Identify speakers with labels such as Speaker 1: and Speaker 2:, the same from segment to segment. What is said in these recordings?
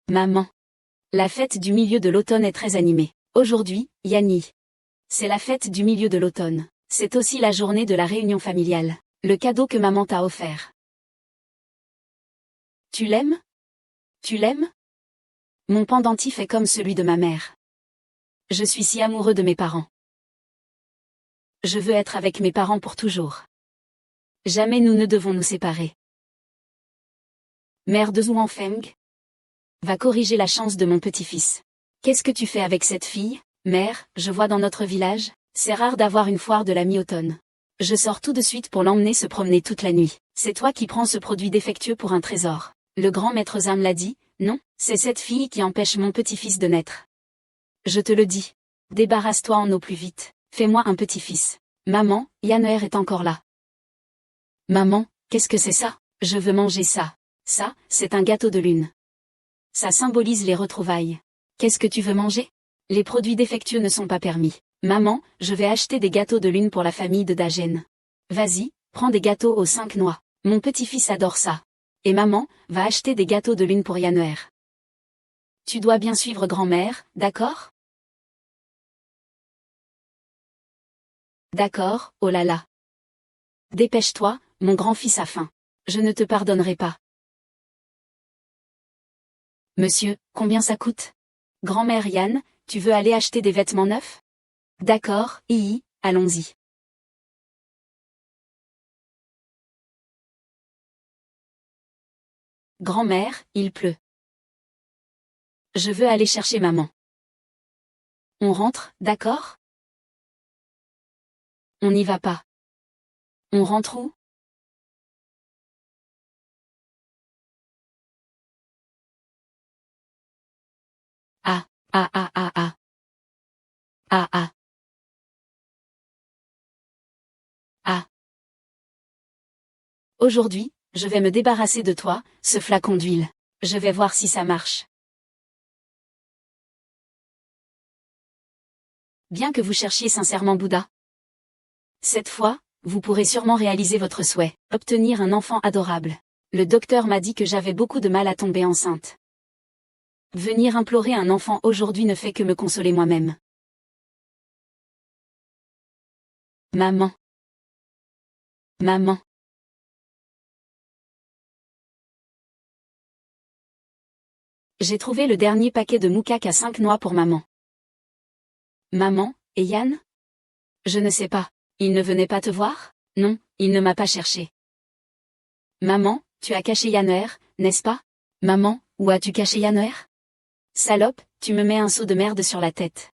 Speaker 1: Maman. La fête du milieu de l'automne est très animée. Aujourd'hui, Yanni. C'est la fête du milieu de l'automne. C'est aussi la journée de la réunion familiale. Le cadeau que maman t'a offert. Tu l'aimes? Tu l'aimes? Mon pendentif est comme celui de ma mère. Je suis si amoureux de mes parents. Je veux être avec mes parents pour toujours. Jamais nous ne devons nous séparer. Mère de Zhuang Feng. Va corriger la chance de mon petit-fils. Qu'est-ce que tu fais avec cette fille, mère? Je vois dans notre village, c'est rare d'avoir une foire de la mi-automne. Je sors tout de suite pour l'emmener se promener toute la nuit. C'est toi qui prends ce produit défectueux pour un trésor. Le grand maître Zhang l'a dit, non, c'est cette fille qui empêche mon petit-fils de naître. Je te le dis. Débarrasse-toi en au plus vite. Fais-moi un petit-fils. Maman, Yanner est encore là. Maman, qu'est-ce que c'est ça? Je veux manger ça. Ça, c'est un gâteau de lune. Ça symbolise les retrouvailles. Qu'est-ce que tu veux manger? Les produits défectueux ne sont pas permis. Maman, je vais acheter des gâteaux de lune pour la famille de Dagen. Vas-y, prends des gâteaux aux 5 noix. Mon petit-fils adore ça. Et maman, va acheter des gâteaux de lune pour Yanner. Tu dois bien suivre grand-mère, d'accord? D'accord, oh là là. Dépêche-toi, mon grand-fils a faim. Je ne te pardonnerai pas. Monsieur, combien ça coûte? Grand-mère Yann, tu veux aller acheter des vêtements neufs? D'accord, allons-y. Grand-mère, il pleut. Je veux aller chercher maman. On rentre, d'accord? On n'y va pas. On rentre où? Ah, ah ah ah ah. Ah ah. Ah. Aujourd'hui, je vais me débarrasser de toi, ce flacon d'huile. Je vais voir si ça marche. Bien que vous cherchiez sincèrement Bouddha. Cette fois, vous pourrez sûrement réaliser votre souhait, obtenir un enfant adorable. Le docteur m'a dit que j'avais beaucoup de mal à tomber enceinte. Venir implorer un enfant aujourd'hui ne fait que me consoler moi-même. Maman. Maman. J'ai trouvé le dernier paquet de moukak à 5 noix pour maman. Maman, et Yann? Je ne sais pas. Il ne venait pas te voir? Non, il ne m'a pas cherché. Maman, tu as caché Yanner, n'est-ce pas? Maman, où as-tu caché Yanner? Salope, tu me mets un seau de merde sur la tête.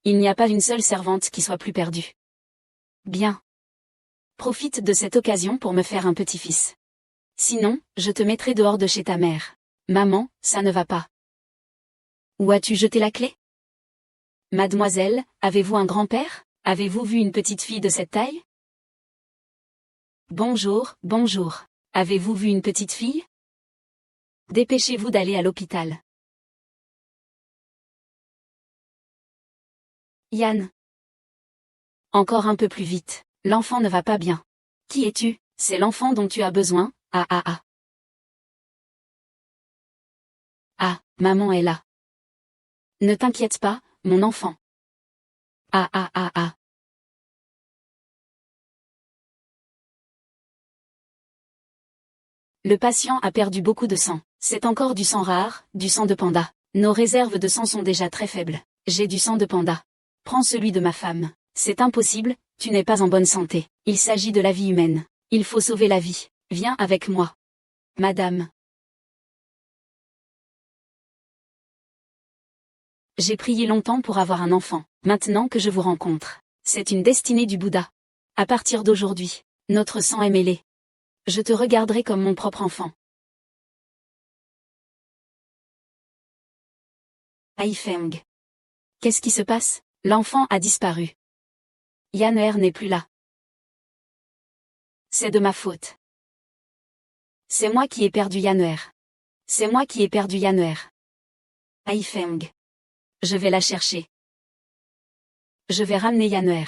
Speaker 1: Il n'y a pas une seule servante qui soit plus perdue. Bien. Profite de cette occasion pour me faire un petit-fils. Sinon, je te mettrai dehors de chez ta mère. Maman, ça ne va pas. Où as-tu jeté la clé? Mademoiselle, avez-vous un grand-père? Avez-vous vu une petite fille de cette taille? Bonjour, bonjour. Avez-vous vu une petite fille? Dépêchez-vous d'aller à l'hôpital. Yann. Encore un peu plus vite. L'enfant ne va pas bien. Qui es-tu? C'est l'enfant dont tu as besoin. Ah ah ah. Ah, maman est là. Ne t'inquiète pas, mon enfant. Ah ah ah ah. Le patient a perdu beaucoup de sang. C'est encore du sang rare, du sang de panda. Nos réserves de sang sont déjà très faibles. J'ai du sang de panda. Prends celui de ma femme. C'est impossible, tu n'es pas en bonne santé. Il s'agit de la vie humaine. Il faut sauver la vie. Viens avec moi. Madame. J'ai prié longtemps pour avoir un enfant. Maintenant que je vous rencontre. C'est une destinée du Bouddha. À partir d'aujourd'hui, notre sang est mêlé. Je te regarderai comme mon propre enfant. Haifeng. Qu'est-ce qui se passe? L'enfant a disparu. Yanner n'est plus là. C'est de ma faute. C'est moi qui ai perdu Yanner. C'est moi qui ai perdu Yanner. Haifeng. Je vais la chercher. Je vais ramener Yanner.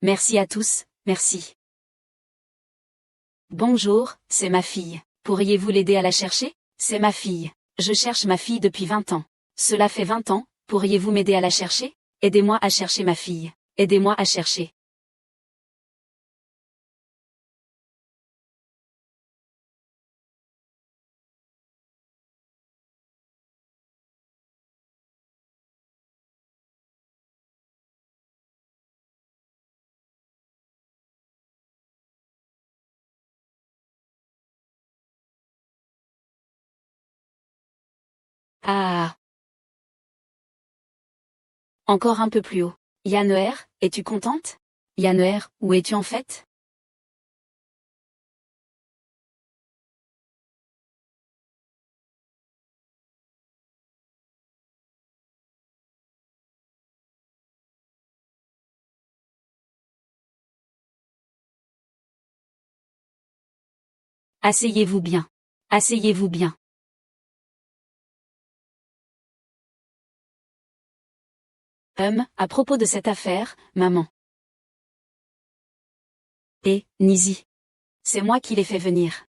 Speaker 1: Merci à tous, merci. Bonjour, c'est ma fille. Pourriez-vous l'aider à la chercher? C'est ma fille. Je cherche ma fille depuis 20 ans. Cela fait 20 ans, pourriez-vous m'aider à la chercher? Aidez-moi à chercher ma fille. Aidez-moi à chercher. Ah. Encore un peu plus haut. Yanner, es-tu contente? Yanner, où es-tu en fait? Asseyez-vous bien. Asseyez-vous bien. À propos de cette affaire, maman. Nizi. C'est moi qui l'ai fait venir.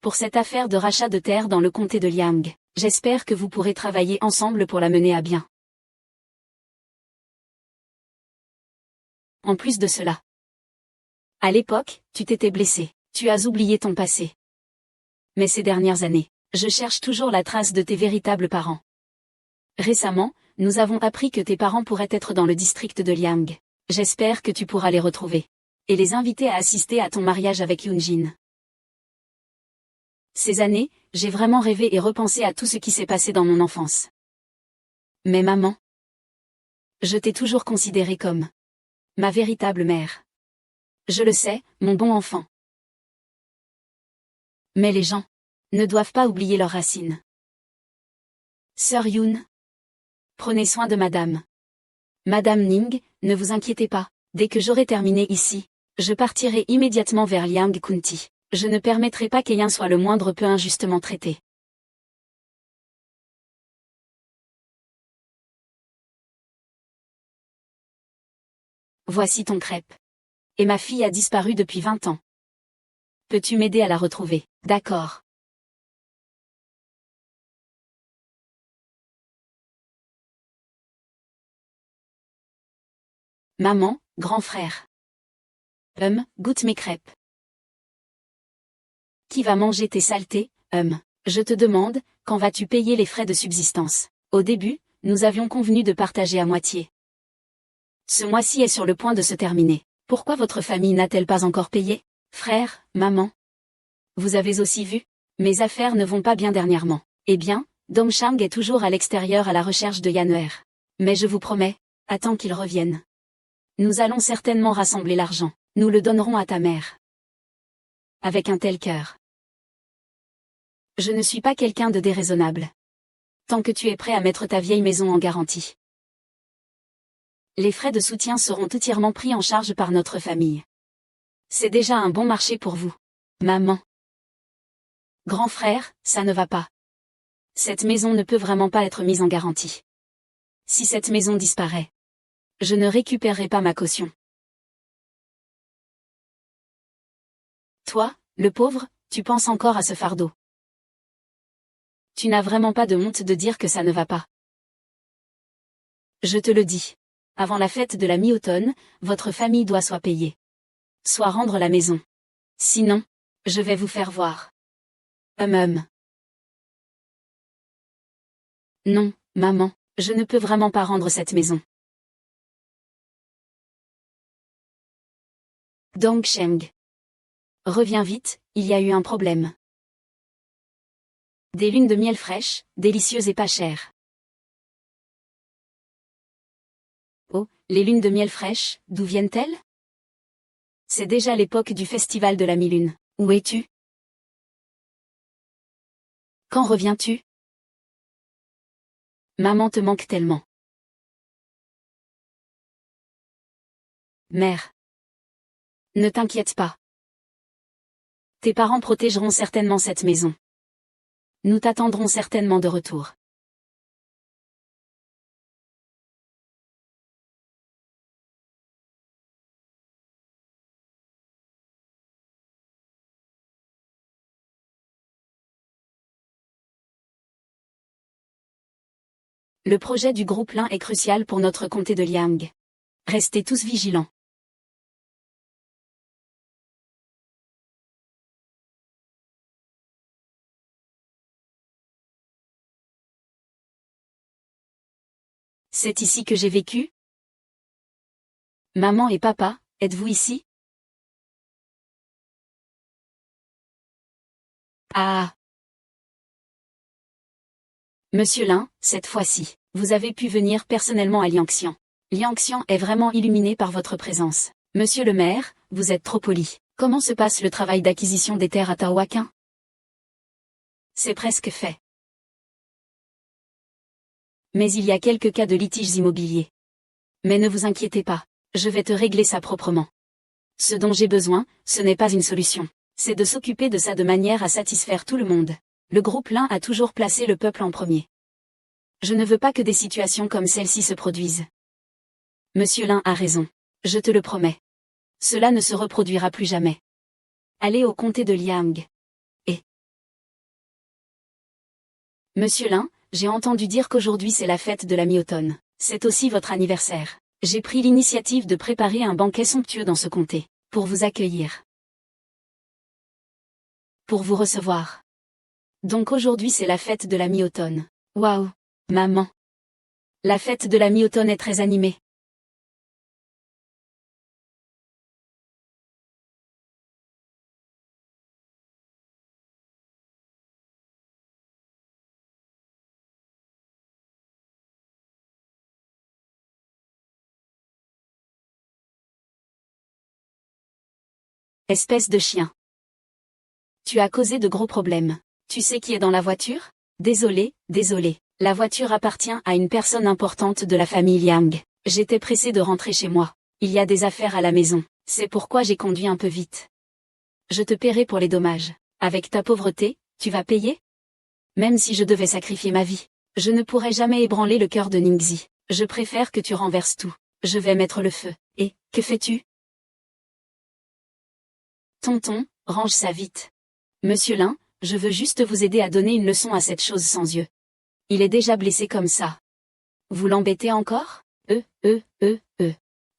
Speaker 1: Pour cette affaire de rachat de terre dans le comté de Liang, j'espère que vous pourrez travailler ensemble pour la mener à bien. En plus de cela. À l'époque, tu t'étais blessé. Tu as oublié ton passé. Mais ces dernières années, je cherche toujours la trace de tes véritables parents. Récemment, nous avons appris que tes parents pourraient être dans le district de Liang. J'espère que tu pourras les retrouver. Et les inviter à assister à ton mariage avec Yoonjin. Ces années, j'ai vraiment rêvé et repensé à tout ce qui s'est passé dans mon enfance. Mais maman, je t'ai toujours considérée comme ma véritable mère. Je le sais, mon bon enfant. Mais les gens ne doivent pas oublier leurs racines. Sœur Yoon, prenez soin de madame. Madame Ning, ne vous inquiétez pas, dès que j'aurai terminé ici, je partirai immédiatement vers Liang Kunti. Je ne permettrai pas qu'Ayen soit le moindre peu injustement traité. Voici ton crêpe. Et ma fille a disparu depuis 20 ans. Peux-tu m'aider à la retrouver? D'accord. Maman, grand frère. Goûte mes crêpes. Qui va manger tes saletés? Je te demande, quand vas-tu payer les frais de subsistance? Au début, nous avions convenu de partager à moitié. Ce mois-ci est sur le point de se terminer. Pourquoi votre famille n'a-t-elle pas encore payé? Frère, maman. Vous avez aussi vu? Mes affaires ne vont pas bien dernièrement. Eh bien, Dongchang est toujours à l'extérieur à la recherche de Yanner. Mais je vous promets, attends qu'il revienne. Nous allons certainement rassembler l'argent. Nous le donnerons à ta mère. Avec un tel cœur. Je ne suis pas quelqu'un de déraisonnable. Tant que tu es prêt à mettre ta vieille maison en garantie. Les frais de soutien seront entièrement pris en charge par notre famille. C'est déjà un bon marché pour vous. Maman. Grand frère, ça ne va pas. Cette maison ne peut vraiment pas être mise en garantie. Si cette maison disparaît, je ne récupérerai pas ma caution. Toi, le pauvre, tu penses encore à ce fardeau. Tu n'as vraiment pas de honte de dire que ça ne va pas. Je te le dis. Avant la fête de la mi-automne, votre famille doit soit payer. Soit rendre la maison. Sinon, je vais vous faire voir. Non, maman, je ne peux vraiment pas rendre cette maison. Dongsheng. Reviens vite, il y a eu un problème. Des lunes de miel fraîches, délicieuses et pas chères. Oh, les lunes de miel fraîches, d'où viennent-elles? C'est déjà l'époque du festival de la mi-lune. Où es-tu? Quand reviens-tu? Maman te manque tellement. Mère. Ne t'inquiète pas. Tes parents protégeront certainement cette maison. Nous t'attendrons certainement de retour. Le projet du groupe Lin est crucial pour notre comté de Liang. Restez tous vigilants. C'est ici que j'ai vécu? Maman et papa, êtes-vous ici? Ah! Monsieur Lin, cette fois-ci, vous avez pu venir personnellement à Liangxian. Liangxian est vraiment illuminé par votre présence. Monsieur le maire, vous êtes trop poli. Comment se passe le travail d'acquisition des terres à Taohuaquin? C'est presque fait. Mais il y a quelques cas de litiges immobiliers. Mais ne vous inquiétez pas, je vais te régler ça proprement. Ce dont j'ai besoin, ce n'est pas une solution. C'est de s'occuper de ça de manière à satisfaire tout le monde. Le groupe Lin a toujours placé le peuple en premier. Je ne veux pas que des situations comme celle-ci se produisent. Monsieur Lin a raison. Je te le promets. Cela ne se reproduira plus jamais. Allez au comté de Liang. Et Monsieur Lin, j'ai entendu dire qu'aujourd'hui c'est la fête de la mi-automne. C'est aussi votre anniversaire. J'ai pris l'initiative de préparer un banquet somptueux dans ce comté, pour vous accueillir. Pour vous recevoir. Donc aujourd'hui c'est la fête de la mi-automne. Waouh, maman. La fête de la mi-automne est très animée. Espèce de chien. Tu as causé de gros problèmes. Tu sais qui est dans la voiture? Désolé, désolé. La voiture appartient à une personne importante de la famille Liang. J'étais pressé de rentrer chez moi. Il y a des affaires à la maison. C'est pourquoi j'ai conduit un peu vite. Je te paierai pour les dommages. Avec ta pauvreté, tu vas payer? Même si je devais sacrifier ma vie, je ne pourrais jamais ébranler le cœur de Ningxi. Je préfère que tu renverses tout. Je vais mettre le feu. Et, que fais-tu? Tonton, range ça vite. Monsieur Lin, je veux juste vous aider à donner une leçon à cette chose sans yeux. Il est déjà blessé comme ça. Vous l'embêtez encore?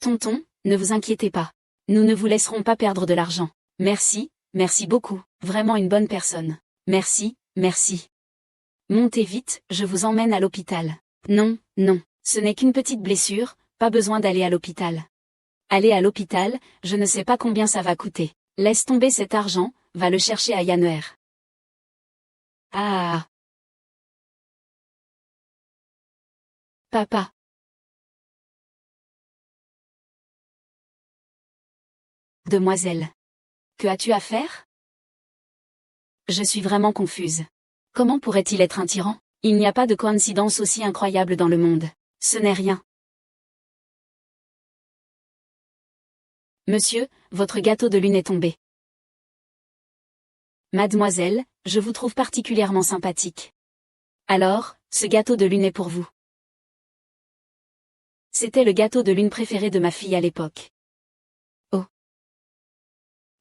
Speaker 1: Tonton, ne vous inquiétez pas. Nous ne vous laisserons pas perdre de l'argent. Merci, merci beaucoup. Vraiment une bonne personne. Merci, merci. Montez vite, je vous emmène à l'hôpital. Non, non, ce n'est qu'une petite blessure, pas besoin d'aller à l'hôpital. Aller à l'hôpital, je ne sais pas combien ça va coûter. Laisse tomber cet argent, va le chercher à Yanner. Ah! Papa. Demoiselle. Que as-tu à faire? Je suis vraiment confuse. Comment pourrait-il être un tyran? Il n'y a pas de coïncidence aussi incroyable dans le monde. Ce n'est rien. Monsieur, votre gâteau de lune est tombé. Mademoiselle, je vous trouve particulièrement sympathique. Alors, ce gâteau de lune est pour vous. C'était le gâteau de lune préféré de ma fille à l'époque. Oh.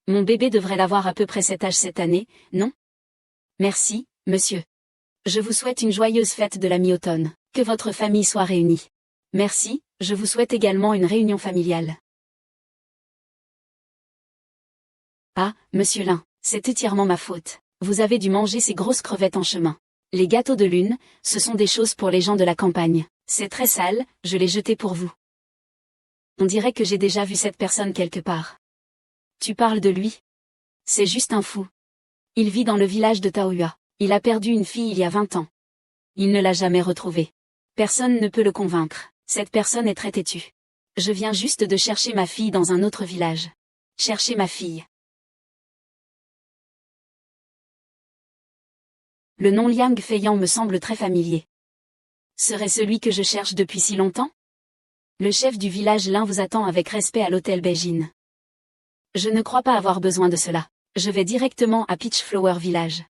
Speaker 1: Mon bébé devrait l'avoir à peu près cet âge cette année, non? Merci, monsieur. Je vous souhaite une joyeuse fête de la mi-automne. Que votre famille soit réunie. Merci, je vous souhaite également une réunion familiale. Ah, monsieur Lin, c'est entièrement ma faute. Vous avez dû manger ces grosses crevettes en chemin. Les gâteaux de lune, ce sont des choses pour les gens de la campagne. C'est très sale, je l'ai jeté pour vous. On dirait que j'ai déjà vu cette personne quelque part. Tu parles de lui? C'est juste un fou. Il vit dans le village de Taoyuan. Il a perdu une fille il y a 20 ans. Il ne l'a jamais retrouvée. Personne ne peut le convaincre. Cette personne est très têtue. Je viens juste de chercher ma fille dans un autre village. Chercher ma fille. Le nom Liang Feiyan me semble très familier. Serait celui que je cherche depuis si longtemps? Le chef du village Lin vous attend avec respect à l'hôtel Beijing. Je ne crois pas avoir besoin de cela. Je vais directement à Peachflower Village.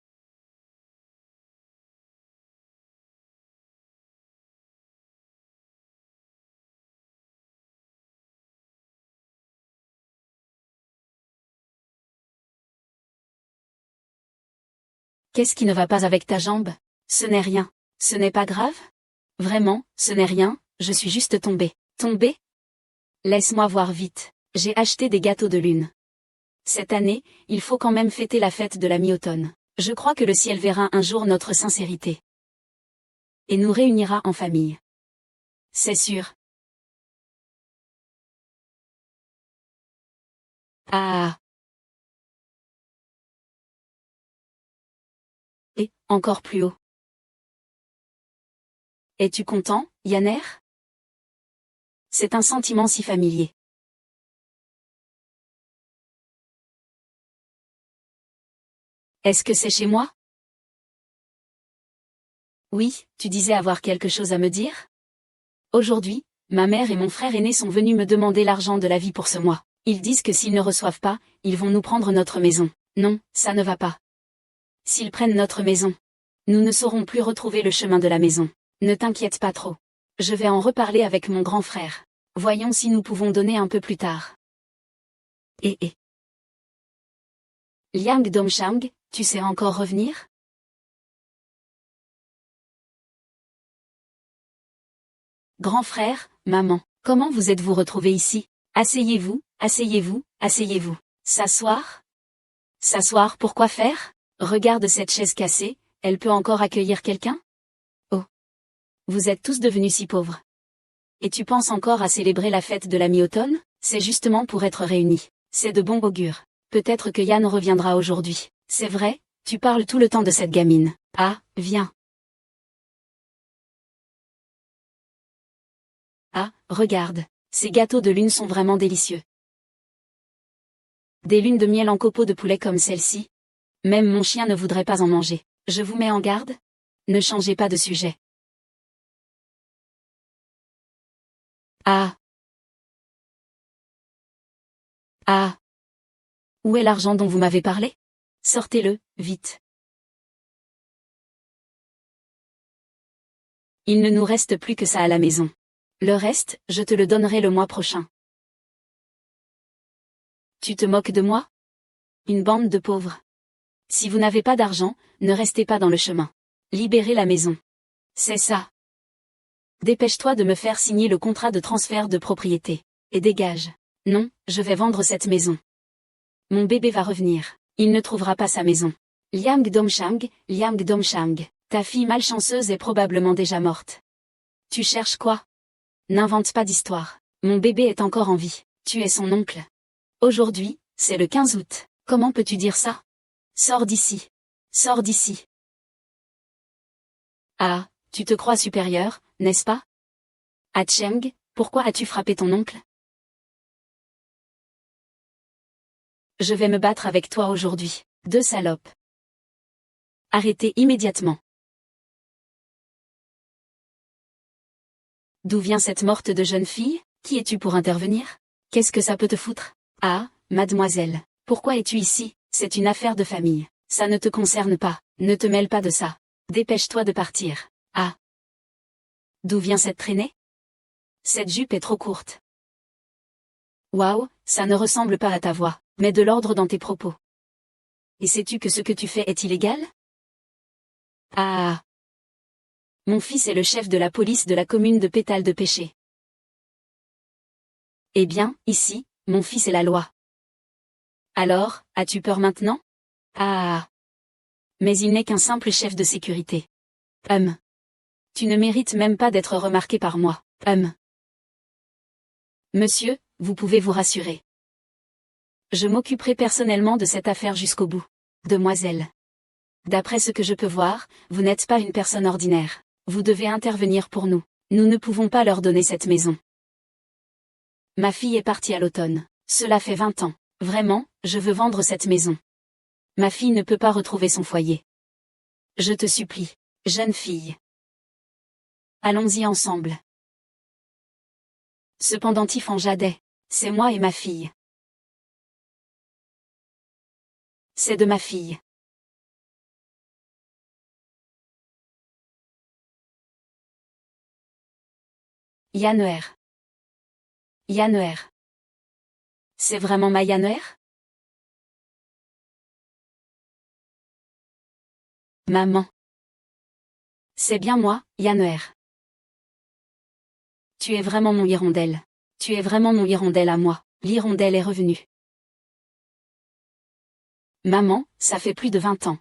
Speaker 1: Qu'est-ce qui ne va pas avec ta jambe? Ce n'est rien. Ce n'est pas grave? Vraiment, ce n'est rien, je suis juste tombée. Tombée? Laisse-moi voir vite. J'ai acheté des gâteaux de lune. Cette année, il faut quand même fêter la fête de la mi-automne. Je crois que le ciel verra un jour notre sincérité. Et nous réunira en famille. C'est sûr. Ah. Et, encore plus haut. Es-tu content, Yanner? C'est un sentiment si familier. Est-ce que c'est chez moi? Oui, tu disais avoir quelque chose à me dire? Aujourd'hui, ma mère et mon frère aîné sont venus me demander l'argent de la vie pour ce mois. Ils disent que s'ils ne reçoivent pas, ils vont nous prendre notre maison. Non, ça ne va pas. S'ils prennent notre maison, nous ne saurons plus retrouver le chemin de la maison. Ne t'inquiète pas trop. Je vais en reparler avec mon grand frère. Voyons si nous pouvons donner un peu plus tard. Et. Liang Domchang, tu sais encore revenir? Grand frère, maman, comment vous êtes-vous retrouvés ici? Asseyez-vous, asseyez-vous, asseyez-vous. S'asseoir? S'asseoir pour quoi faire? Regarde cette chaise cassée, elle peut encore accueillir quelqu'un? Oh. Vous êtes tous devenus si pauvres. Et tu penses encore à célébrer la fête de la mi-automne? C'est justement pour être réunis. C'est de bon augure. Peut-être que Yann reviendra aujourd'hui. C'est vrai, tu parles tout le temps de cette gamine. Ah, viens. Ah, regarde. Ces gâteaux de lune sont vraiment délicieux. Des lunes de miel en copeaux de poulet comme celle-ci. Même mon chien ne voudrait pas en manger. Je vous mets en garde? Ne changez pas de sujet. Ah. Ah. Où est l'argent dont vous m'avez parlé? Sortez-le, vite. Il ne nous reste plus que ça à la maison. Le reste, je te le donnerai le mois prochain. Tu te moques de moi? Une bande de pauvres. Si vous n'avez pas d'argent, ne restez pas dans le chemin. Libérez la maison. C'est ça. Dépêche-toi de me faire signer le contrat de transfert de propriété. Et dégage. Non, je vais vendre cette maison. Mon bébé va revenir. Il ne trouvera pas sa maison. Liang Domchang, ta fille malchanceuse est probablement déjà morte. Tu cherches quoi? N'invente pas d'histoire. Mon bébé est encore en vie. Tu es son oncle. Aujourd'hui, c'est le 15 août. Comment peux-tu dire ça? Sors d'ici. Sors d'ici. Ah, tu te crois supérieur, n'est-ce pas? Ah Cheng, pourquoi as-tu frappé ton oncle? Je vais me battre avec toi aujourd'hui. Deux salopes. Arrêtez immédiatement. D'où vient cette morte de jeune fille? Qui es-tu pour intervenir? Qu'est-ce que ça peut te foutre? Ah, mademoiselle, pourquoi es-tu ici? C'est une affaire de famille. Ça ne te concerne pas. Ne te mêle pas de ça. Dépêche-toi de partir. Ah. D'où vient cette traînée? Cette jupe est trop courte. Waouh, ça ne ressemble pas à ta voix. Mets de l'ordre dans tes propos. Et sais-tu que ce que tu fais est illégal? Ah. Mon fils est le chef de la police de la commune de Pétale de Pêcher. Eh bien, ici, mon fils est la loi. Alors, as-tu peur maintenant? Ah. Mais il n'est qu'un simple chef de sécurité. Tu ne mérites même pas d'être remarqué par moi. Monsieur, vous pouvez vous rassurer. Je m'occuperai personnellement de cette affaire jusqu'au bout. Demoiselle. D'après ce que je peux voir, vous n'êtes pas une personne ordinaire. Vous devez intervenir pour nous. Nous ne pouvons pas leur donner cette maison. Ma fille est partie à l'automne. Cela fait 20 ans. Vraiment, je veux vendre cette maison. Ma fille ne peut pas retrouver son foyer. Je te supplie, jeune fille. Allons-y ensemble. Cependant Tifan Jadet, c'est moi et ma fille. C'est de ma fille. Yanner. Yanner. C'est vraiment ma Yanner? Maman. C'est bien moi, Yanner. Tu es vraiment mon hirondelle. Tu es vraiment mon hirondelle à moi. L'hirondelle est revenue. Maman, ça fait plus de 20 ans.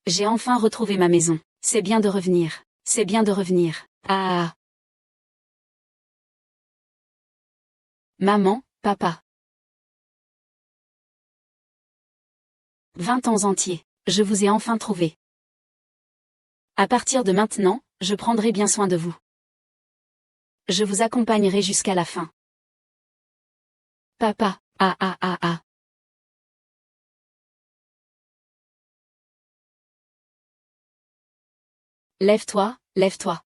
Speaker 1: J'ai enfin retrouvé ma maison. C'est bien de revenir. C'est bien de revenir. Ah. Maman, papa. 20 ans entiers. Je vous ai enfin trouvé. À partir de maintenant, je prendrai bien soin de vous. Je vous accompagnerai jusqu'à la fin. Papa, ah ah ah ah. Lève-toi, lève-toi.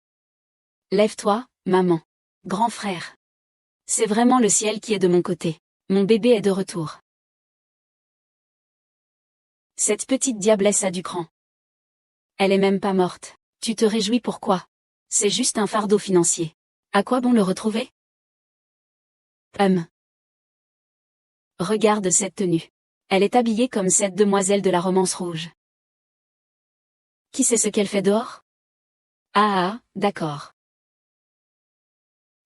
Speaker 1: Lève-toi, maman. Grand frère. C'est vraiment le ciel qui est de mon côté. Mon bébé est de retour. Cette petite diablesse a du cran. Elle est même pas morte. Tu te réjouis pourquoi? C'est juste un fardeau financier. À quoi bon le retrouver? Regarde cette tenue. Elle est habillée comme cette demoiselle de la romance rouge. Qui sait ce qu'elle fait dehors? Ah, d'accord.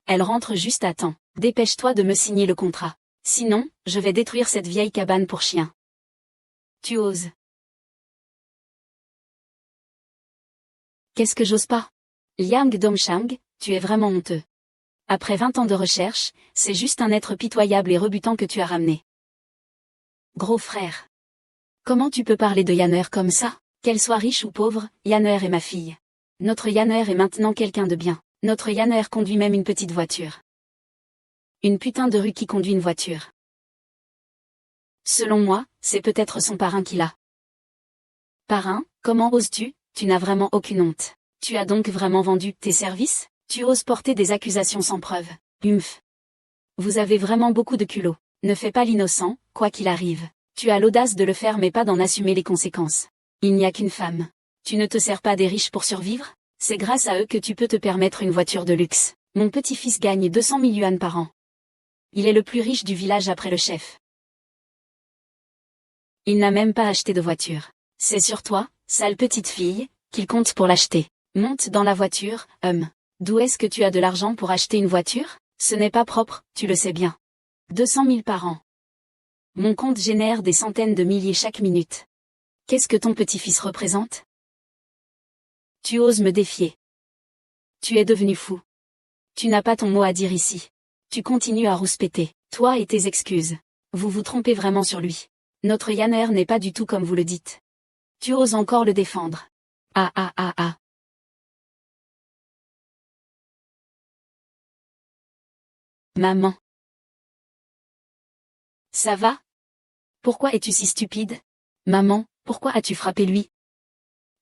Speaker 1: Elle rentre juste à temps. Dépêche-toi de me signer le contrat. Sinon, je vais détruire cette vieille cabane pour chien. Tu oses. Qu'est-ce que j'ose pas? Liang Dongshang, tu es vraiment honteux. Après 20 ans de recherche, c'est juste un être pitoyable et rebutant que tu as ramené. Gros frère. Comment tu peux parler de Yanner comme ça? Qu'elle soit riche ou pauvre, Yanner est ma fille. Notre Yanner est maintenant quelqu'un de bien. Notre Yanner conduit même une petite voiture. Une putain de rue qui conduit une voiture. Selon moi, c'est peut-être son parrain qui l'a. Parrain, comment oses-tu? Tu n'as vraiment aucune honte. Tu as donc vraiment vendu tes services? Tu oses porter des accusations sans preuve. Humph. Vous avez vraiment beaucoup de culot. Ne fais pas l'innocent, quoi qu'il arrive. Tu as l'audace de le faire mais pas d'en assumer les conséquences. Il n'y a qu'une femme. Tu ne te sers pas des riches pour survivre? C'est grâce à eux que tu peux te permettre une voiture de luxe. Mon petit-fils gagne 200 000 yuan par an. Il est le plus riche du village après le chef. Il n'a même pas acheté de voiture. C'est sur toi, sale petite fille, qu'il compte pour l'acheter. Monte dans la voiture, D'où est-ce que tu as de l'argent pour acheter une voiture? Ce n'est pas propre, tu le sais bien. 200 000 par an. Mon compte génère des centaines de milliers chaque minute. Qu'est-ce que ton petit-fils représente? Tu oses me défier. Tu es devenu fou. Tu n'as pas ton mot à dire ici. Tu continues à rouspéter, toi et tes excuses. Vous vous trompez vraiment sur lui. Notre Yanner n'est pas du tout comme vous le dites. Tu oses encore le défendre. Ah ah ah ah. Maman. Ça va? Pourquoi es-tu si stupide? Maman, pourquoi as-tu frappé lui?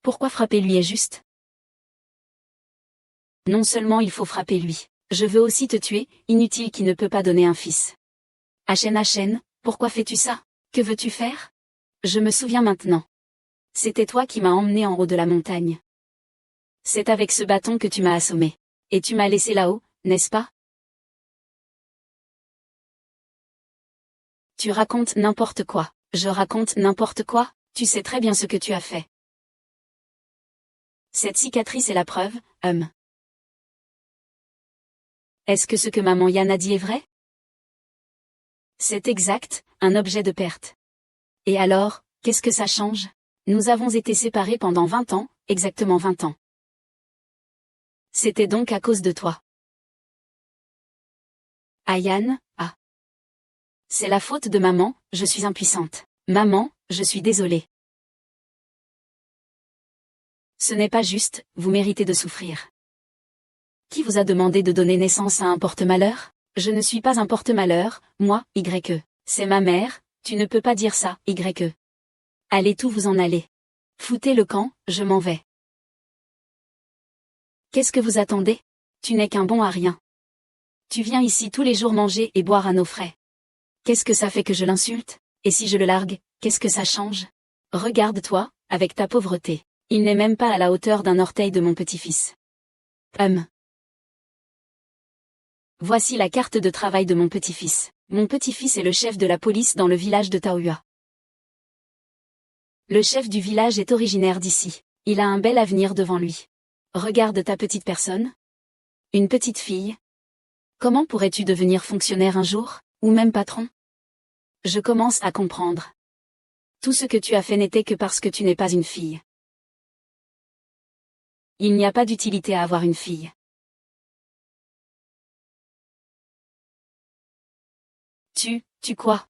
Speaker 1: Pourquoi frapper lui est juste? Non seulement il faut frapper lui. Je veux aussi te tuer, inutile qui ne peut pas donner un fils. Hachen, pourquoi fais-tu ça? Que veux-tu faire? Je me souviens maintenant. C'était toi qui m'as emmené en haut de la montagne. C'est avec ce bâton que tu m'as assommé. Et tu m'as laissé là-haut, n'est-ce pas? Tu racontes n'importe quoi. Je raconte n'importe quoi, tu sais très bien ce que tu as fait. Cette cicatrice est la preuve, Est-ce que ce que maman Yann a dit est vrai? C'est exact, un objet de perte. Et alors, qu'est-ce que ça change? Nous avons été séparés pendant 20 ans, exactement 20 ans. C'était donc à cause de toi. Yann, ah. C'est la faute de maman, je suis impuissante. Maman, je suis désolée. Ce n'est pas juste, vous méritez de souffrir. Qui vous a demandé de donner naissance à un porte-malheur? Je ne suis pas un porte-malheur, moi, YE. C'est ma mère, tu ne peux pas dire ça, YE. Allez tout vous en aller. Foutez le camp, je m'en vais. Qu'est-ce que vous attendez? Tu n'es qu'un bon à rien. Tu viens ici tous les jours manger et boire à nos frais. Qu'est-ce que ça fait que je l'insulte? Et si je le largue, qu'est-ce que ça change? Regarde-toi, avec ta pauvreté. Il n'est même pas à la hauteur d'un orteil de mon petit-fils. Voici la carte de travail de mon petit-fils. Mon petit-fils est le chef de la police dans le village de Taoyuan. Le chef du village est originaire d'ici. Il a un bel avenir devant lui. Regarde ta petite personne. Une petite fille? Comment pourrais-tu devenir fonctionnaire un jour, ou même patron? Je commence à comprendre. Tout ce que tu as fait n'était que parce que tu n'es pas une fille. Il n'y a pas d'utilité à avoir une fille. Tu quoi?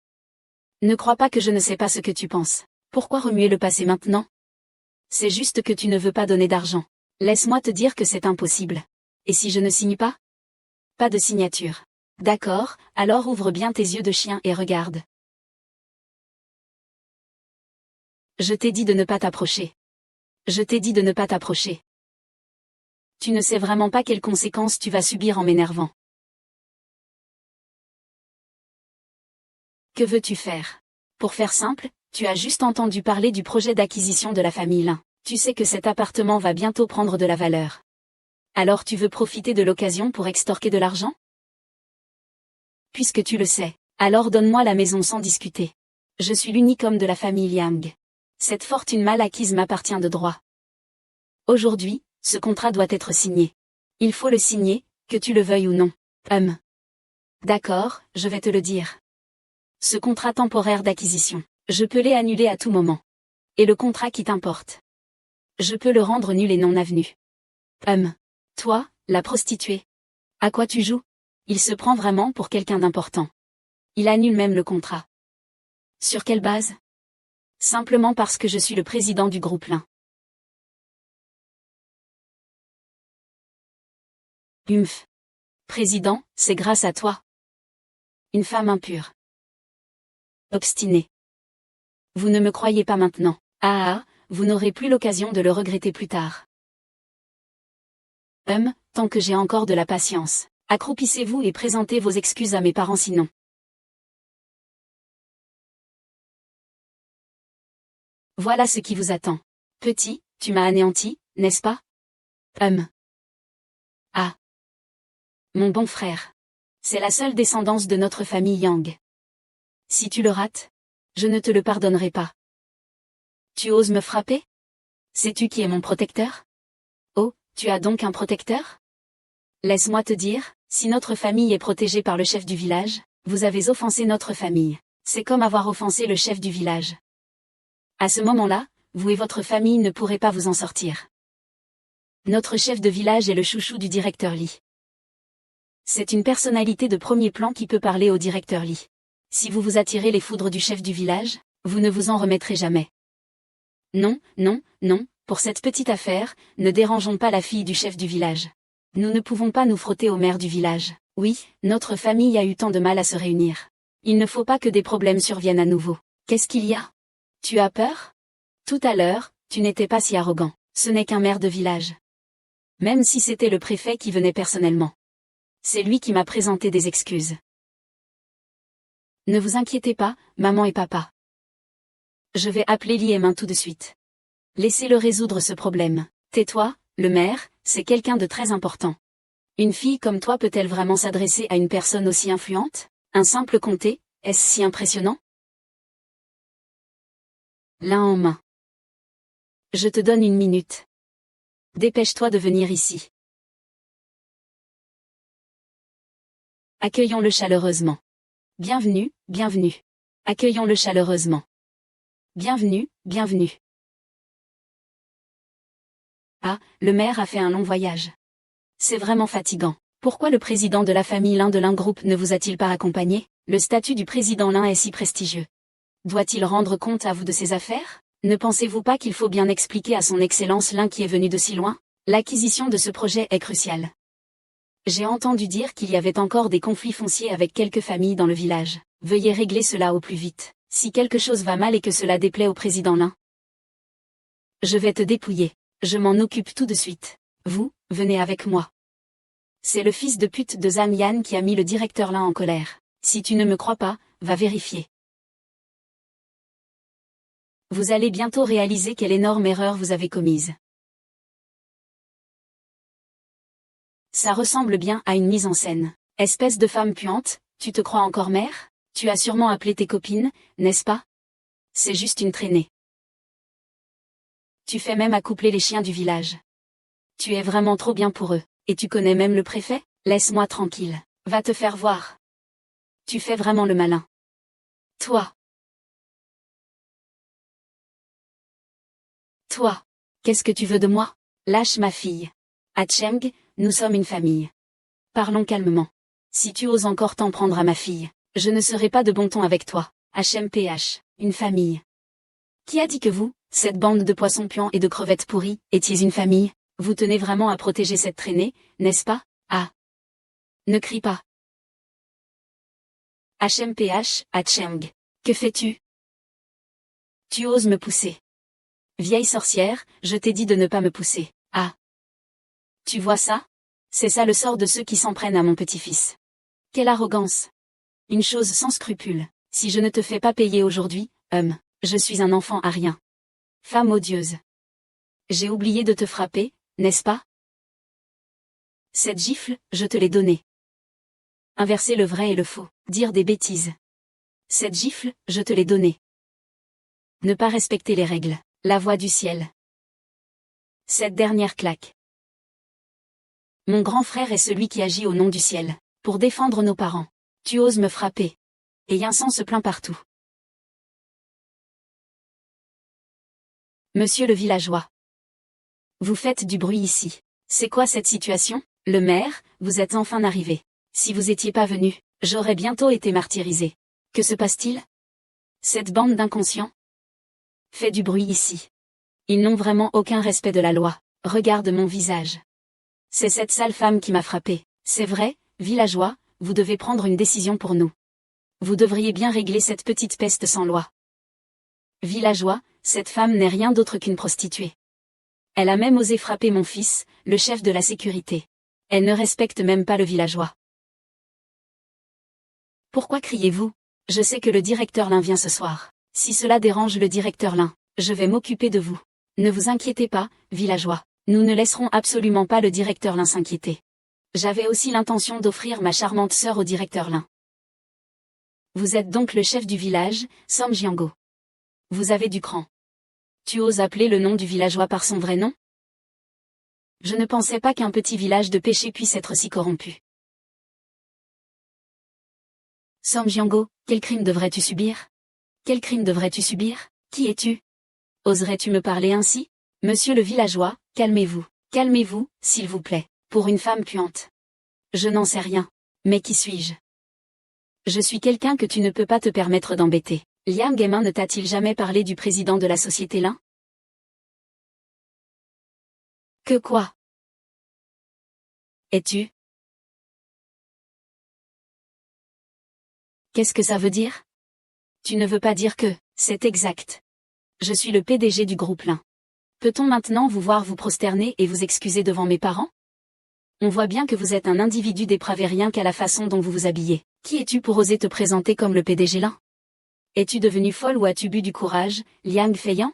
Speaker 1: Ne crois pas que je ne sais pas ce que tu penses. Pourquoi remuer le passé maintenant? C'est juste que tu ne veux pas donner d'argent. Laisse-moi te dire que c'est impossible. Et si je ne signe pas? Pas de signature. D'accord, alors ouvre bien tes yeux de chien et regarde. Je t'ai dit de ne pas t'approcher. Je t'ai dit de ne pas t'approcher. Tu ne sais vraiment pas quelles conséquences tu vas subir en m'énervant. Que veux-tu faire? Pour faire simple, tu as juste entendu parler du projet d'acquisition de la famille Lin. Tu sais que cet appartement va bientôt prendre de la valeur. Alors tu veux profiter de l'occasion pour extorquer de l'argent? Puisque tu le sais, alors donne-moi la maison sans discuter. Je suis l'unique homme de la famille Liang. Cette fortune mal acquise m'appartient de droit. Aujourd'hui, ce contrat doit être signé. Il faut le signer, que tu le veuilles ou non. D'accord, je vais te le dire. Ce contrat temporaire d'acquisition, je peux l'annuler à tout moment. Et le contrat qui t'importe, je peux le rendre nul et non avenu. Toi, la prostituée. À quoi tu joues? Il se prend vraiment pour quelqu'un d'important. Il annule même le contrat. Sur quelle base? Simplement parce que je suis le président du groupe Lin. Président, c'est grâce à toi. Une femme impure. Obstinée. Vous ne me croyez pas maintenant. Vous n'aurez plus l'occasion de le regretter plus tard. Tant que j'ai encore de la patience. Accroupissez-vous et présentez vos excuses à mes parents sinon. Voilà ce qui vous attend. Petit, tu m'as anéanti, n'est-ce pas? Mon bon frère. C'est la seule descendance de notre famille Yang. Si tu le rates, je ne te le pardonnerai pas. Tu oses me frapper? Sais-tu qui est mon protecteur? Oh, tu as donc un protecteur? Laisse-moi te dire, si notre famille est protégée par le chef du village, vous avez offensé notre famille. C'est comme avoir offensé le chef du village. À ce moment-là, vous et votre famille ne pourrez pas vous en sortir. Notre chef de village est le chouchou du directeur Li. C'est une personnalité de premier plan qui peut parler au directeur Li. Si vous vous attirez les foudres du chef du village, vous ne vous en remettrez jamais. Non, pour cette petite affaire, ne dérangeons pas la fille du chef du village. Nous ne pouvons pas nous frotter au maire du village. Oui, notre famille a eu tant de mal à se réunir. Il ne faut pas que des problèmes surviennent à nouveau. Qu'est-ce qu'il y a? Tu as peur? Tout à l'heure, tu n'étais pas si arrogant. Ce n'est qu'un maire de village. Même si c'était le préfet qui venait personnellement. C'est lui qui m'a présenté des excuses. Ne vous inquiétez pas, maman et papa. Je vais appeler Liemin tout de suite. Laissez-le résoudre ce problème. Tais-toi, le maire, c'est quelqu'un de très important. Une fille comme toi peut-elle vraiment s'adresser à une personne aussi influente? Un simple comté, est-ce si impressionnant? L'un en main. Je te donne 1 minute. Dépêche-toi de venir ici. Accueillons-le chaleureusement. Bienvenue, bienvenue. Accueillons-le chaleureusement. Bienvenue, bienvenue. Le maire a fait un long voyage. C'est vraiment fatigant. Pourquoi le président de la famille Lin de Lin Group ne vous a-t-il pas accompagné? Le statut du président Lin est si prestigieux. Doit-il rendre compte à vous de ses affaires? Ne pensez-vous pas qu'il faut bien expliquer à son excellence Lin qui est venu de si loin? L'acquisition de ce projet est cruciale. J'ai entendu dire qu'il y avait encore des conflits fonciers avec quelques familles dans le village. Veuillez régler cela au plus vite. Si quelque chose va mal et que cela déplaît au président Lin, je vais te dépouiller. Je m'en occupe tout de suite. Vous, venez avec moi. C'est le fils de pute de Zhang Yan qui a mis le directeur Lin en colère. Si tu ne me crois pas, va vérifier. Vous allez bientôt réaliser quelle énorme erreur vous avez commise. Ça ressemble bien à une mise en scène. Espèce de femme puante, tu te crois encore mère? Tu as sûrement appelé tes copines, n'est-ce pas? C'est juste une traînée. Tu fais même accoupler les chiens du village. Tu es vraiment trop bien pour eux. Et tu connais même le préfet? Laisse-moi tranquille. Va te faire voir. Tu fais vraiment le malin. Toi. Toi. Qu'est-ce que tu veux de moi? Lâche ma fille. À Cheng, nous sommes une famille. Parlons calmement. Si tu oses encore t'en prendre à ma fille, je ne serai pas de bon ton avec toi. HMPH, une famille. Qui a dit que vous, cette bande de poissons puants et de crevettes pourries, étiez une famille? Vous tenez vraiment à protéger cette traînée, n'est-ce pas? Ah. Ne crie pas. HMPH, à Cheng. Que fais-tu? Tu oses me pousser. Vieille sorcière, je t'ai dit de ne pas me pousser. Ah. Tu vois ça? C'est ça le sort de ceux qui s'en prennent à mon petit-fils. Quelle arrogance. Une chose sans scrupule. Si je ne te fais pas payer aujourd'hui, je suis un enfant à rien. Femme odieuse. J'ai oublié de te frapper, n'est-ce pas? Cette gifle, je te l'ai donnée. Inverser le vrai et le faux, dire des bêtises. Cette gifle, je te l'ai donnée. Ne pas respecter les règles, la voix du ciel. Cette dernière claque. Mon grand frère est celui qui agit au nom du ciel, pour défendre nos parents. Tu oses me frapper. Et Yinsan se plaint partout. Monsieur le villageois. Vous faites du bruit ici. C'est quoi cette situation? Le maire, vous êtes enfin arrivé. Si vous étiez pas venu, j'aurais bientôt été martyrisé. Que se passe-t-il? Cette bande d'inconscients fait du bruit ici. Ils n'ont vraiment aucun respect de la loi. Regarde mon visage. C'est cette sale femme qui m'a frappé. C'est vrai, villageois, vous devez prendre une décision pour nous. Vous devriez bien régler cette petite peste sans loi. Villageois, cette femme n'est rien d'autre qu'une prostituée. Elle a même osé frapper mon fils, le chef de la sécurité. Elle ne respecte même pas le villageois. Pourquoi criez-vous? Je sais que le directeur Lin vient ce soir. Si cela dérange le directeur Lin, je vais m'occuper de vous. Ne vous inquiétez pas, villageois. Nous ne laisserons absolument pas le directeur Lin s'inquiéter. J'avais aussi l'intention d'offrir ma charmante sœur au directeur Lin. Vous êtes donc le chef du village, Som Jiango. Vous avez du cran. Tu oses appeler le nom du villageois par son vrai nom? Je ne pensais pas qu'un petit village de péché puisse être si corrompu. Som Jiango, quel crime devrais-tu subir? Quel crime devrais-tu subir? Qui es-tu? Oserais-tu me parler ainsi? Monsieur le villageois, calmez-vous. Calmez-vous, s'il vous plaît. Pour une femme puante. Je n'en sais rien. Mais qui suis-je? Je suis quelqu'un que tu ne peux pas te permettre d'embêter. Liang Gaimin ne t'a-t-il jamais parlé du président de la société Lin? Que quoi? Es-tu? Qu'est-ce que ça veut dire? Tu ne veux pas dire que, c'est exact. Je suis le PDG du groupe Lin. Peut-on maintenant vous voir vous prosterner et vous excuser devant mes parents? On voit bien que vous êtes un individu dépravé rien qu'à la façon dont vous vous habillez. Qui es-tu pour oser te présenter comme le PDG Lin? Es-tu devenue folle ou as-tu bu du courage, Liang Feiyan?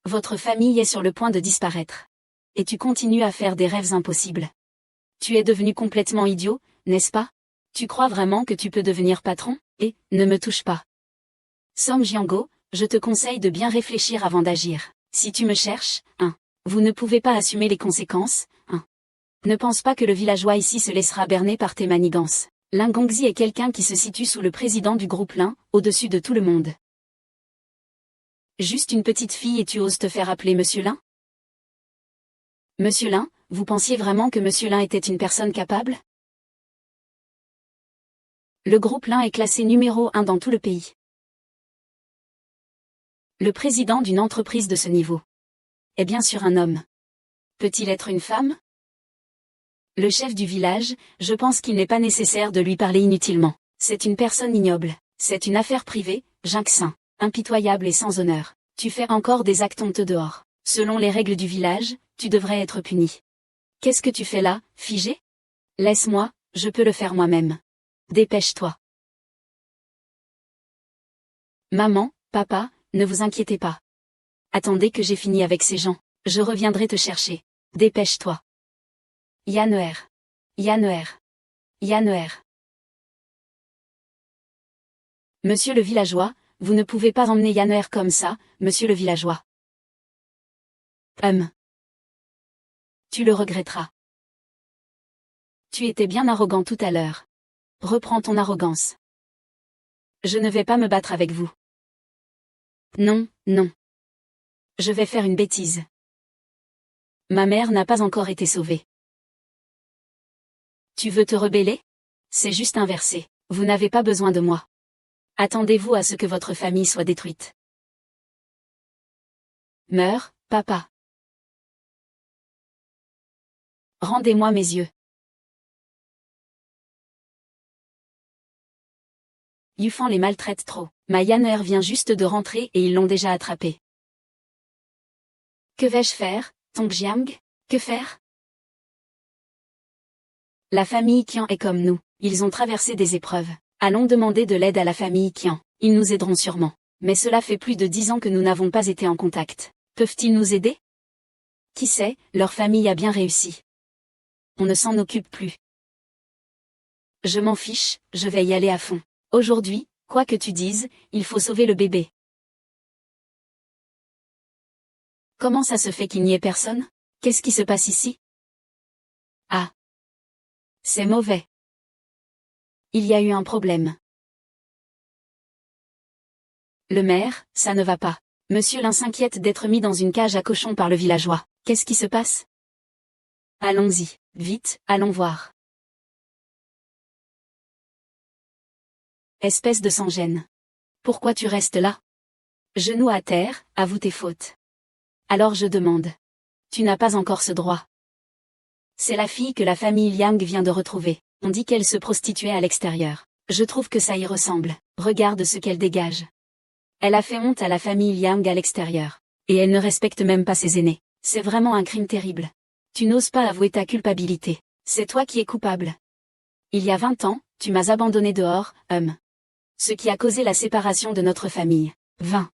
Speaker 1: Votre famille est sur le point de disparaître. Et tu continues à faire des rêves impossibles. Tu es devenu complètement idiot, n'est-ce pas? Tu crois vraiment que tu peux devenir patron? Et, ne me touche pas. Som Jiango, je te conseille de bien réfléchir avant d'agir. Si tu me cherches, vous ne pouvez pas assumer les conséquences, Ne pense pas que le villageois ici se laissera berner par tes manigances. Lin Gongzi est quelqu'un qui se situe sous le président du groupe Lin, au-dessus de tout le monde. Juste une petite fille et tu oses te faire appeler Monsieur Lin? Monsieur Lin, vous pensiez vraiment que Monsieur Lin était une personne capable? Le groupe Lin est classé numéro 1 dans tout le pays. Le président d'une entreprise de ce niveau est bien sûr un homme. Peut-il être une femme? Le chef du village, je pense qu'il n'est pas nécessaire de lui parler inutilement. C'est une personne ignoble. C'est une affaire privée, Jinxin. Impitoyable et sans honneur. Tu fais encore des actes honteux dehors. Selon les règles du village, tu devrais être puni. Qu'est-ce que tu fais là, figé? Laisse-moi, je peux le faire moi-même. Dépêche-toi. Maman, papa, ne vous inquiétez pas. Attendez que j'ai fini avec ces gens. Je reviendrai te chercher. Dépêche-toi. Yanner. Yanner. Yanner. Monsieur le villageois, vous ne pouvez pas emmener Yanner comme ça, monsieur le villageois. Tu le regretteras. Tu étais bien arrogant tout à l'heure. Reprends ton arrogance. Je ne vais pas me battre avec vous. Non, non. Je vais faire une bêtise. Ma mère n'a pas encore été sauvée. Tu veux te rebeller? C'est juste inversé. Vous n'avez pas besoin de moi. Attendez-vous à ce que votre famille soit détruite. Meurs, papa. Rendez-moi mes yeux. Yufan les maltraite trop. Ma Yanner vient juste de rentrer et ils l'ont déjà attrapé. Que vais-je faire, Tong Jiang? Que faire? La famille Qian est comme nous, ils ont traversé des épreuves. Allons demander de l'aide à la famille Qian, ils nous aideront sûrement. Mais cela fait plus de 10 ans que nous n'avons pas été en contact. Peuvent-ils nous aider? Qui sait, leur famille a bien réussi. On ne s'en occupe plus. Je m'en fiche, je vais y aller à fond. Aujourd'hui, quoi que tu dises, il faut sauver le bébé. Comment ça se fait qu'il n'y ait personne? Qu'est-ce qui se passe ici? Ah. C'est mauvais. Il y a eu un problème. Le maire, ça ne va pas. Monsieur Lin s'inquiète d'être mis dans une cage à cochons par le villageois. Qu'est-ce qui se passe? Allons-y, vite, allons voir. Espèce de sans-gêne. Pourquoi tu restes là? Genoux à terre, avoue tes fautes. Alors je demande. Tu n'as pas encore ce droit. C'est la fille que la famille Liang vient de retrouver. On dit qu'elle se prostituait à l'extérieur. Je trouve que ça y ressemble. Regarde ce qu'elle dégage. Elle a fait honte à la famille Liang à l'extérieur. Et elle ne respecte même pas ses aînés. C'est vraiment un crime terrible. Tu n'oses pas avouer ta culpabilité. C'est toi qui es coupable. Il y a 20 ans, tu m'as abandonné dehors, Ce qui a causé la séparation de notre famille. 20.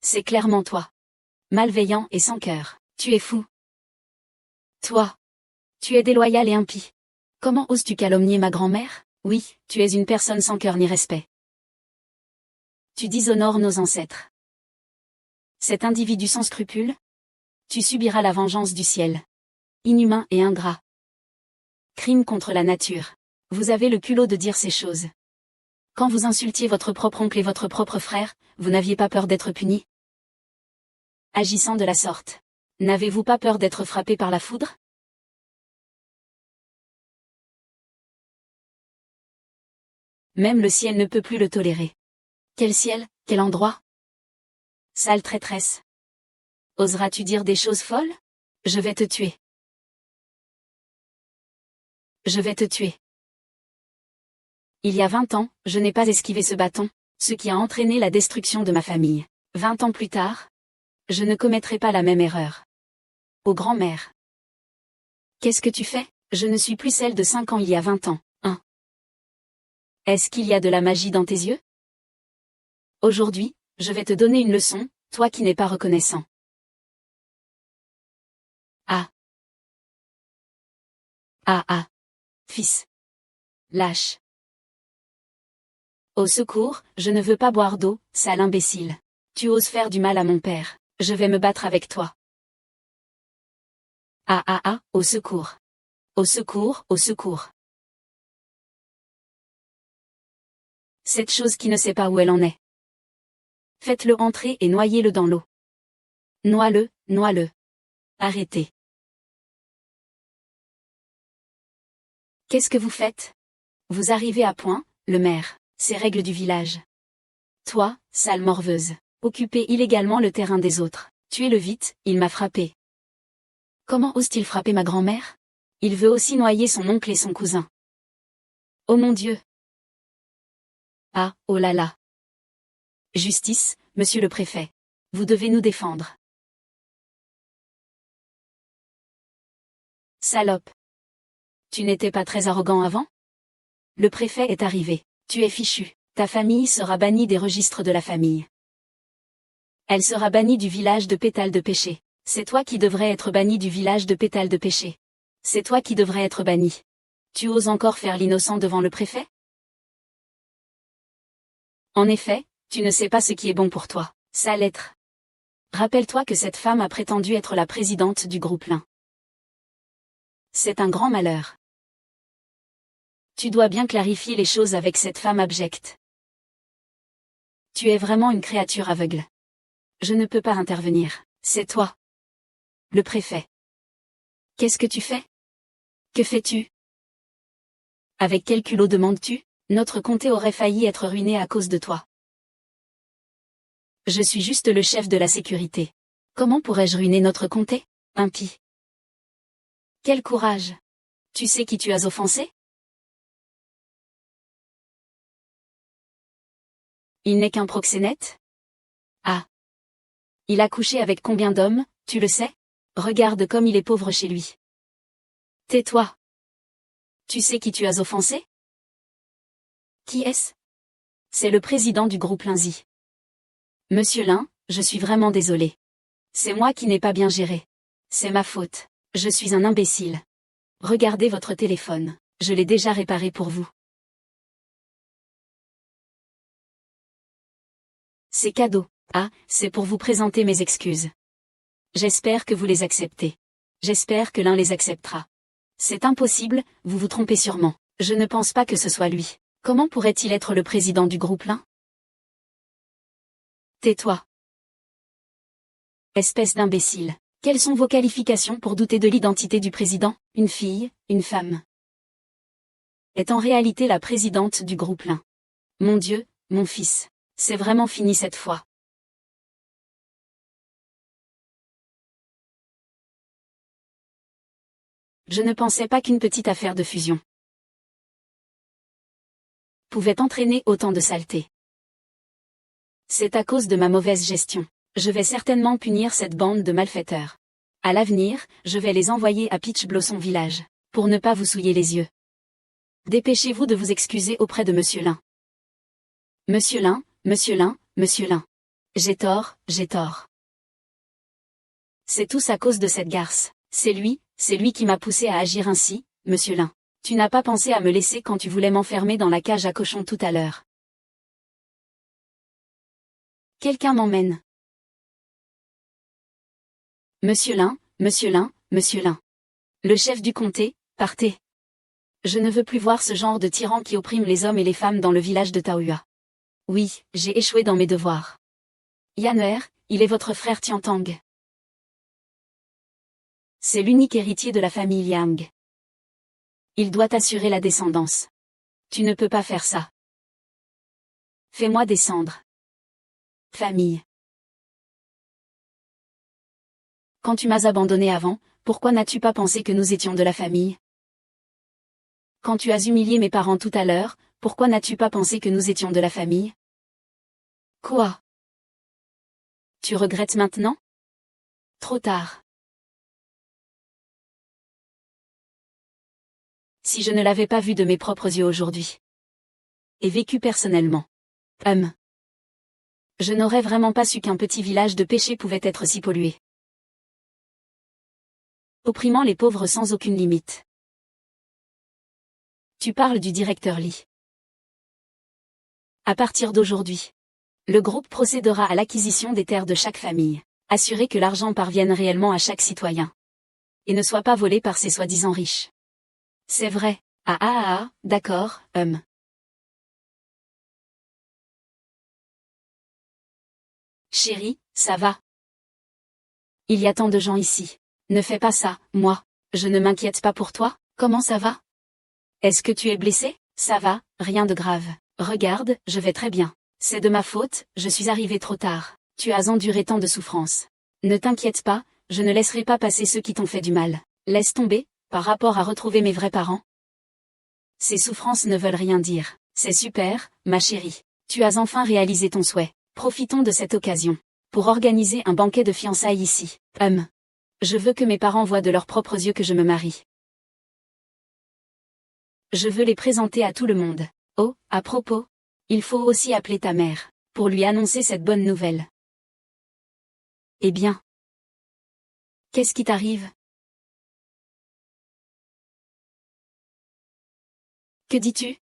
Speaker 1: C'est clairement toi. Malveillant et sans cœur. Tu es fou. Toi. Tu es déloyal et impie. Comment oses-tu calomnier ma grand-mère? Oui, tu es une personne sans cœur ni respect. Tu déshonores nos ancêtres. Cet individu sans scrupules? Tu subiras la vengeance du ciel. Inhumain et ingrat. Crime contre la nature. Vous avez le culot de dire ces choses. Quand vous insultiez votre propre oncle et votre propre frère, vous n'aviez pas peur d'être puni? Agissant de la sorte. N'avez-vous pas peur d'être frappé par la foudre? Même le ciel ne peut plus le tolérer. Quel ciel, quel endroit? Sale traîtresse. Oseras-tu dire des choses folles? Je vais te tuer. Je vais te tuer. Il y a 20 ans, je n'ai pas esquivé ce bâton, ce qui a entraîné la destruction de ma famille. 20 ans plus tard, je ne commettrai pas la même erreur. Ô grand-mère. Qu'est-ce que tu fais? Je ne suis plus celle de 5 ans il y a 20 ans. Est-ce qu'il y a de la magie dans tes yeux? Aujourd'hui, je vais te donner une leçon, toi qui n'es pas reconnaissant. Ah. Ah ah. Fils. Lâche. Au secours, je ne veux pas boire d'eau, sale imbécile. Tu oses faire du mal à mon père, je vais me battre avec toi. Ah ah ah, au secours. Au secours, au secours. Cette chose qui ne sait pas où elle en est. Faites-le entrer et noyez-le dans l'eau. Noie-le, noie-le. Arrêtez. Qu'est-ce que vous faites? Vous arrivez à point, le maire, c'est règles du village. Toi, sale morveuse, occupez illégalement le terrain des autres. Tuez-le vite, il m'a frappé. Comment ose-t-il frapper ma grand-mère? Il veut aussi noyer son oncle et son cousin. Oh mon Dieu! Ah, oh là là! Justice, monsieur le préfet. Vous devez nous défendre. Salope! Tu n'étais pas très arrogant avant? Le préfet est arrivé. Tu es fichu. Ta famille sera bannie des registres de la famille. Elle sera bannie du village de Pétale de Péché. C'est toi qui devrais être banni du village de Pétale de Péché. C'est toi qui devrais être banni. Tu oses encore faire l'innocent devant le préfet? En effet, tu ne sais pas ce qui est bon pour toi. Sale être. Rappelle-toi que cette femme a prétendu être la présidente du groupe Lin. C'est un grand malheur. Tu dois bien clarifier les choses avec cette femme abjecte. Tu es vraiment une créature aveugle. Je ne peux pas intervenir. C'est toi. Le préfet. Qu'est-ce que tu fais? Que fais-tu? Avec quel culot demandes-tu? Notre comté aurait failli être ruiné à cause de toi. Je suis juste le chef de la sécurité. Comment pourrais-je ruiner notre comté? Impie. Quel courage! Tu sais qui tu as offensé? Il n'est qu'un proxénète? Ah. Il a couché avec combien d'hommes, tu le sais? Regarde comme il est pauvre chez lui. Tais-toi. Tu sais qui tu as offensé? Qui est-ce? C'est le président du groupe Lindsay. Monsieur Lin, je suis vraiment désolé. C'est moi qui n'ai pas bien géré. C'est ma faute. Je suis un imbécile. Regardez votre téléphone. Je l'ai déjà réparé pour vous. C'est cadeau. Ah, c'est pour vous présenter mes excuses. J'espère que vous les acceptez. J'espère que l'un les acceptera. C'est impossible, vous vous trompez sûrement. Je ne pense pas que ce soit lui. Comment pourrait-il être le président du groupe Lin? Tais-toi. Espèce d'imbécile. Quelles sont vos qualifications pour douter de l'identité du président? Une fille, une femme. Est en réalité la présidente du groupe Lin. Mon Dieu, mon fils. C'est vraiment fini cette fois. Je ne pensais pas qu'une petite affaire de fusion pouvait entraîner autant de saleté. C'est à cause de ma mauvaise gestion. Je vais certainement punir cette bande de malfaiteurs. À l'avenir, je vais les envoyer à Peach Blossom Village, pour ne pas vous souiller les yeux. Dépêchez-vous de vous excuser auprès de Monsieur Lin. Monsieur Lin, Monsieur Lin, Monsieur Lin. J'ai tort, j'ai tort. C'est tous à cause de cette garce. C'est lui qui m'a poussé à agir ainsi, Monsieur Lin. Tu n'as pas pensé à me laisser quand tu voulais m'enfermer dans la cage à cochons tout à l'heure. Quelqu'un m'emmène. Monsieur Lin, Monsieur Lin, Monsieur Lin. Le chef du comté, partez. Je ne veux plus voir ce genre de tyran qui opprime les hommes et les femmes dans le village de Taoyuan. Oui, j'ai échoué dans mes devoirs. Yanner, il est votre frère Tiantang. C'est l'unique héritier de la famille Liang. Il doit assurer la descendance. Tu ne peux pas faire ça. Fais-moi descendre. Famille. Quand tu m'as abandonné avant, pourquoi n'as-tu pas pensé que nous étions de la famille? Quand tu as humilié mes parents tout à l'heure, pourquoi n'as-tu pas pensé que nous étions de la famille? Quoi? Tu regrettes maintenant? Trop tard. Si je ne l'avais pas vu de mes propres yeux aujourd'hui. Et vécu personnellement. Je n'aurais vraiment pas su qu'un petit village de péché pouvait être si pollué. Opprimant les pauvres sans aucune limite. Tu parles du directeur Lee. À partir d'aujourd'hui, le groupe procédera à l'acquisition des terres de chaque famille, assurer que l'argent parvienne réellement à chaque citoyen. Et ne soit pas volé par ces soi-disant riches. C'est vrai. D'accord, Chérie, ça va. Il y a tant de gens ici. Ne fais pas ça, moi. Je ne m'inquiète pas pour toi, comment ça va? Est-ce que tu es blessé? Ça va, rien de grave. Regarde, je vais très bien. C'est de ma faute, je suis arrivé trop tard. Tu as enduré tant de souffrances. Ne t'inquiète pas, je ne laisserai pas passer ceux qui t'ont fait du mal. Laisse tomber, par rapport à retrouver mes vrais parents. Ces souffrances ne veulent rien dire. C'est super, ma chérie. Tu as enfin réalisé ton souhait. Profitons de cette occasion pour organiser un banquet de fiançailles ici. Je veux que mes parents voient de leurs propres yeux que je me marie. Je veux les présenter à tout le monde. Oh, à propos, il faut aussi appeler ta mère, pour lui annoncer cette bonne nouvelle. Eh bien. Qu'est-ce qui t'arrive? Que dis-tu?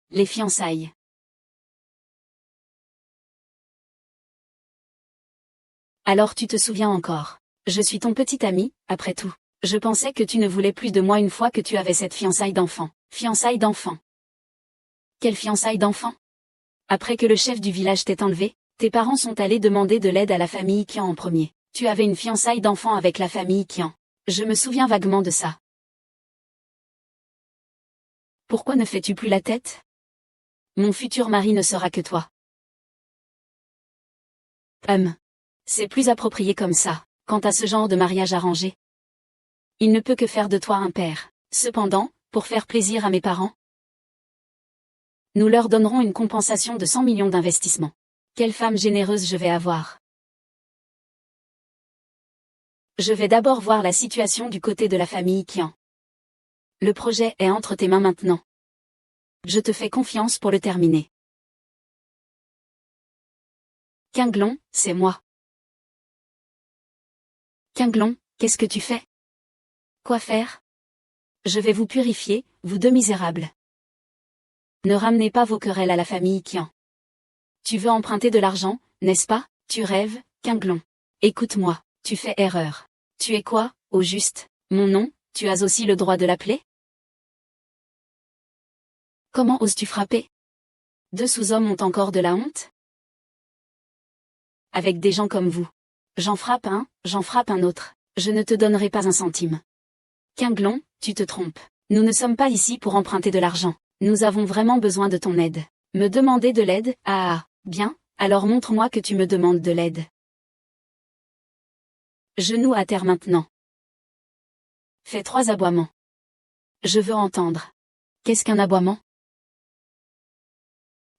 Speaker 1: Les fiançailles. Alors tu te souviens encore. Je suis ton petit ami, après tout. Je pensais que tu ne voulais plus de moi une fois que tu avais cette fiançaille d'enfant. Fiançaille d'enfant. Quelle fiançaille d'enfant? Après que le chef du village t'ait enlevé, tes parents sont allés demander de l'aide à la famille Kian en premier. Tu avais une fiançaille d'enfant avec la famille Kian. Je me souviens vaguement de ça. Pourquoi ne fais-tu plus la tête? Mon futur mari ne sera que toi. C'est plus approprié comme ça, quant à ce genre de mariage arrangé. Il ne peut que faire de toi un père. Cependant, pour faire plaisir à mes parents, nous leur donnerons une compensation de 100 millions d'investissement. Quelle femme généreuse je vais avoir. Je vais d'abord voir la situation du côté de la famille Kian. Le projet est entre tes mains maintenant. Je te fais confiance pour le terminer. Quinglon, c'est moi. Quinglon, qu'est-ce que tu fais? Quoi faire? Je vais vous purifier, vous deux misérables. Ne ramenez pas vos querelles à la famille Kian. Tu veux emprunter de l'argent, n'est-ce pas? Tu rêves, Quinglon. Écoute-moi, tu fais erreur. Tu es quoi, au juste? Mon nom, tu as aussi le droit de l'appeler? Comment oses-tu frapper? Deux sous-hommes ont encore de la honte? Avec des gens comme vous. J'en frappe un, j'en frappe un autre. Je ne te donnerai pas un centime. Quinglon, tu te trompes. Nous ne sommes pas ici pour emprunter de l'argent. Nous avons vraiment besoin de ton aide. Me demander de l'aide? Ah, bien, alors montre-moi que tu me demandes de l'aide. Genoux à terre maintenant. Fais 3 aboiements. Je veux entendre. Qu'est-ce qu'un aboiement?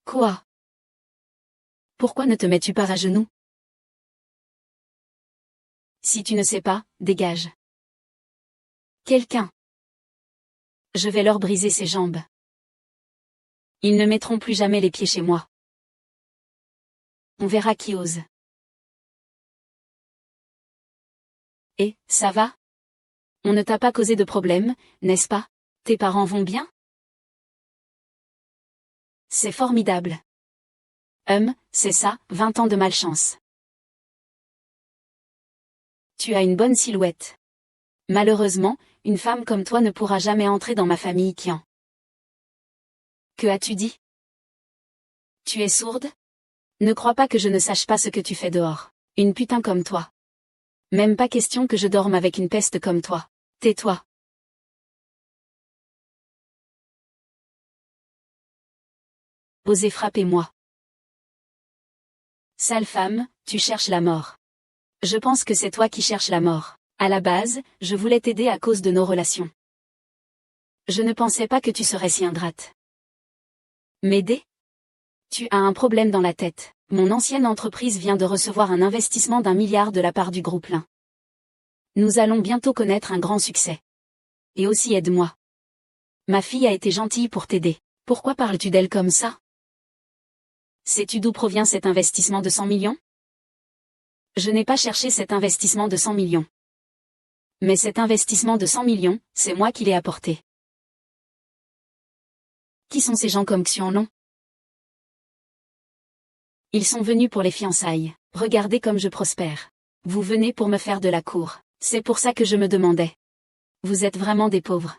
Speaker 1: Quoi? Pourquoi ne te mets-tu pas à genoux? Si tu ne sais pas, dégage. Quelqu'un. Je vais leur briser ses jambes. Ils ne mettront plus jamais les pieds chez moi. On verra qui ose. Et, ça va? On ne t'a pas causé de problème, n'est-ce pas? Tes parents vont bien? C'est formidable. C'est ça, 20 ans de malchance. Tu as une bonne silhouette. Malheureusement, une femme comme toi ne pourra jamais entrer dans ma famille Kian. Que as-tu dit? Tu es sourde? Ne crois pas que je ne sache pas ce que tu fais dehors. Une putain comme toi. Même pas question que je dorme avec une peste comme toi. Tais-toi. Osez frapper moi. Sale femme, tu cherches la mort. Je pense que c'est toi qui cherches la mort. À la base, je voulais t'aider à cause de nos relations. Je ne pensais pas que tu serais si ingrate. M'aider? Tu as un problème dans la tête. Mon ancienne entreprise vient de recevoir un investissement d'1 milliard de la part du groupe Lin. Nous allons bientôt connaître un grand succès. Et aussi aide-moi. Ma fille a été gentille pour t'aider. Pourquoi parles-tu d'elle comme ça? Sais-tu d'où provient cet investissement de 100 millions? Je n'ai pas cherché cet investissement de 100 millions. Mais cet investissement de 100 millions, c'est moi qui l'ai apporté. Qui sont ces gens comme Xianlong? Ils sont venus pour les fiançailles. Regardez comme je prospère. Vous venez pour me faire de la cour. C'est pour ça que je me demandais. Vous êtes vraiment des pauvres.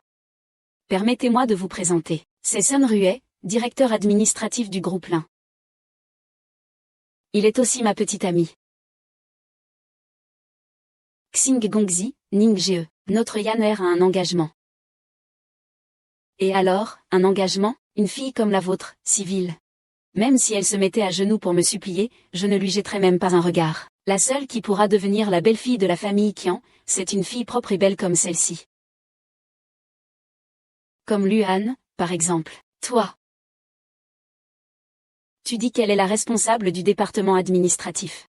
Speaker 1: Permettez-moi de vous présenter. C'est Sun Ruet, directeur administratif du groupe Lin. Il est aussi ma petite amie. Xing Gongzi, Ning Jie, notre Yanner a un engagement. Et alors, un engagement, une fille comme la vôtre, civile. Même si elle se mettait à genoux pour me supplier, je ne lui jetterai même pas un regard. La seule qui pourra devenir la belle-fille de la famille Kian, c'est une fille propre et belle comme celle-ci. Comme Luan, par exemple. Toi. Tu dis qu'elle est la responsable du département administratif.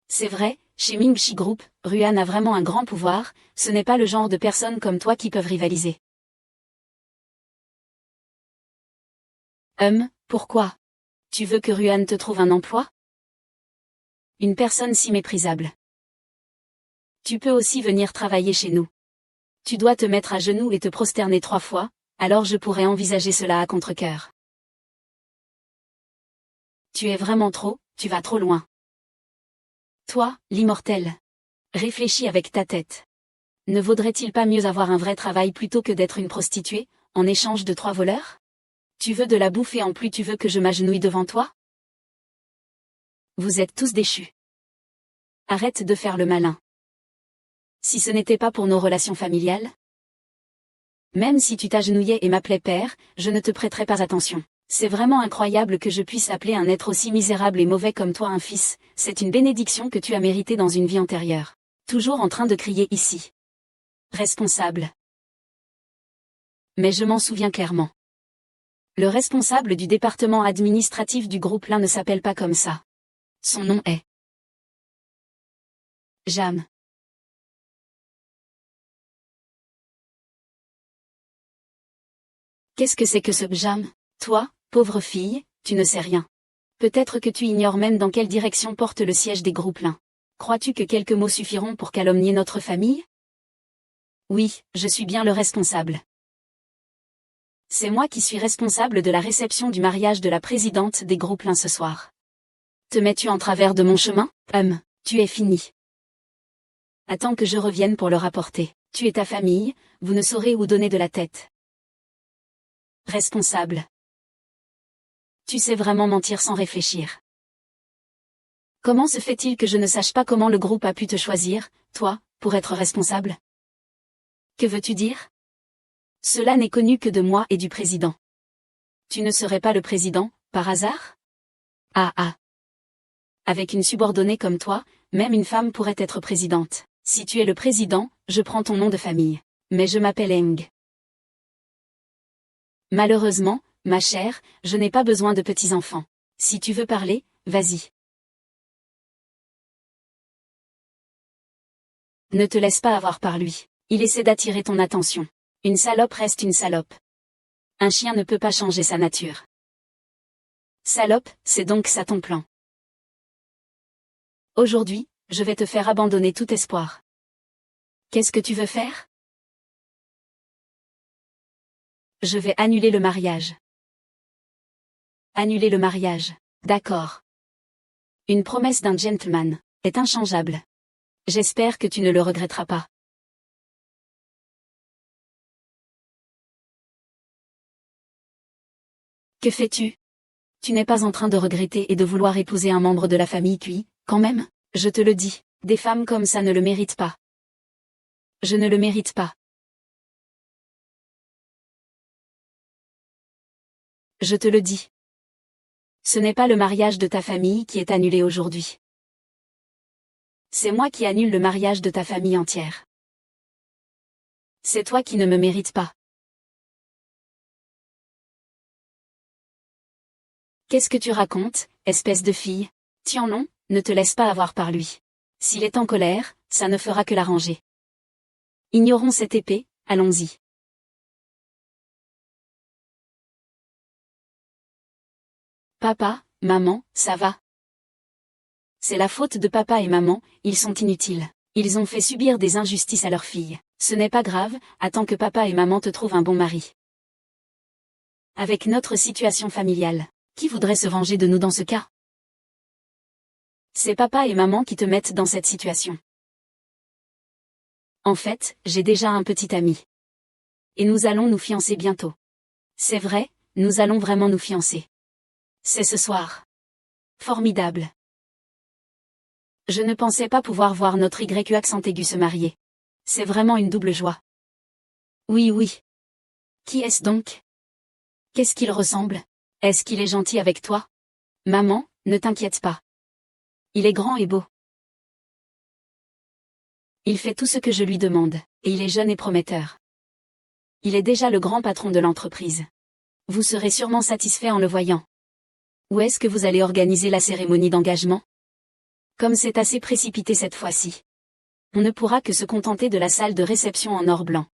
Speaker 1: C'est vrai, chez Mingxi Group, Ruan a vraiment un grand pouvoir, ce n'est pas le genre de personnes comme toi qui peuvent rivaliser. Pourquoi? Tu veux que Ruan te trouve un emploi? Une personne si méprisable. Tu peux aussi venir travailler chez nous. Tu dois te mettre à genoux et te prosterner 3 fois, alors je pourrais envisager cela à contre-cœur. Tu es vraiment trop, tu vas trop loin. Toi, l'immortel. Réfléchis avec ta tête. Ne vaudrait-il pas mieux avoir un vrai travail plutôt que d'être une prostituée, en échange de 3 voleurs? Tu veux de la bouffe et en plus tu veux que je m'agenouille devant toi? Vous êtes tous déchus. Arrête de faire le malin. Si ce n'était pas pour nos relations familiales? Même si tu t'agenouillais et m'appelais père, je ne te prêterais pas attention. C'est vraiment incroyable que je puisse appeler un être aussi misérable et mauvais comme toi un fils, c'est une bénédiction que tu as méritée dans une vie antérieure. Toujours en train de crier ici. Responsable. Mais je m'en souviens clairement. Le responsable du département administratif du groupe Lin ne s'appelle pas comme ça. Son nom est Jam. Qu'est-ce que c'est que ce Jam? Toi, pauvre fille, tu ne sais rien. Peut-être que tu ignores même dans quelle direction porte le siège des groupes Lin. Crois-tu que quelques mots suffiront pour calomnier notre famille? Oui, je suis bien le responsable. C'est moi qui suis responsable de la réception du mariage de la présidente des groupes Lin ce soir. Te mets-tu en travers de mon chemin? Tu es fini. Attends que je revienne pour le rapporter. Tu et ta famille, vous ne saurez où donner de la tête. Responsable. Tu sais vraiment mentir sans réfléchir. Comment se fait-il que je ne sache pas comment le groupe a pu te choisir, toi, pour être responsable? Que veux-tu dire? Cela n'est connu que de moi et du président. Tu ne serais pas le président, par hasard? Ah. Avec une subordonnée comme toi, même une femme pourrait être présidente. Si tu es le président, je prends ton nom de famille. Mais je m'appelle Eng. Malheureusement, ma chère, je n'ai pas besoin de petits-enfants. Si tu veux parler, vas-y. Ne te laisse pas avoir par lui. Il essaie d'attirer ton attention. Une salope reste une salope. Un chien ne peut pas changer sa nature. Salope, c'est donc ça ton plan. Aujourd'hui, je vais te faire abandonner tout espoir. Qu'est-ce que tu veux faire? Je vais annuler le mariage. Annuler le mariage. D'accord. Une promesse d'un gentleman est inchangeable. J'espère que tu ne le regretteras pas. Que fais-tu? Tu n'es pas en train de regretter et de vouloir épouser un membre de la famille qui, quand même, je te le dis, des femmes comme ça ne le méritent pas. Je ne le mérite pas. Je te le dis. Ce n'est pas le mariage de ta famille qui est annulé aujourd'hui. C'est moi qui annule le mariage de ta famille entière. C'est toi qui ne me mérites pas. Qu'est-ce que tu racontes, espèce de fille? Tiens non, ne te laisse pas avoir par lui. S'il est en colère, ça ne fera que l'arranger. Ignorons cette épée, allons-y. Papa, maman, ça va? C'est la faute de papa et maman, ils sont inutiles. Ils ont fait subir des injustices à leur fille. Ce n'est pas grave, attends que papa et maman te trouvent un bon mari. Avec notre situation familiale, qui voudrait se venger de nous dans ce cas? C'est papa et maman qui te mettent dans cette situation. En fait, j'ai déjà un petit ami. Et nous allons nous fiancer bientôt. C'est vrai, nous allons vraiment nous fiancer. C'est ce soir. Formidable. Je ne pensais pas pouvoir voir notre Y accent aigu se marier. C'est vraiment une double joie. Oui. Qui est-ce donc? Qu'est-ce qu'il ressemble? Est-ce qu'il est gentil avec toi? Maman, ne t'inquiète pas. Il est grand et beau. Il fait tout ce que je lui demande, et il est jeune et prometteur. Il est déjà le grand patron de l'entreprise. Vous serez sûrement satisfait en le voyant. Où est-ce que vous allez organiser la cérémonie d'engagement? Comme c'est assez précipité cette fois-ci. On ne pourra que se contenter de la salle de réception en or blanc.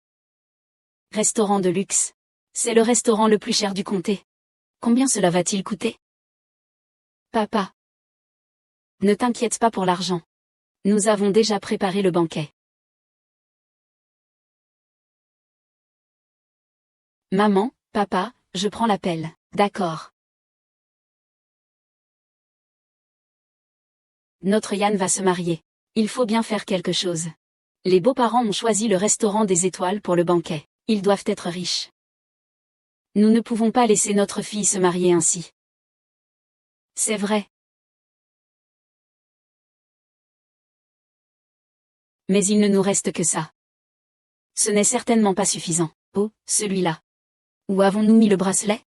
Speaker 1: Restaurant de luxe. C'est le restaurant le plus cher du comté. Combien cela va-t-il coûter? Papa. Ne t'inquiète pas pour l'argent. Nous avons déjà préparé le banquet. Maman, papa, je prends l'appel. D'accord. Notre Yann va se marier. Il faut bien faire quelque chose. Les beaux-parents ont choisi le restaurant des étoiles pour le banquet. Ils doivent être riches. Nous ne pouvons pas laisser notre fille se marier ainsi. C'est vrai. Mais il ne nous reste que ça. Ce n'est certainement pas suffisant. Oh, celui-là. Où avons-nous mis le bracelet?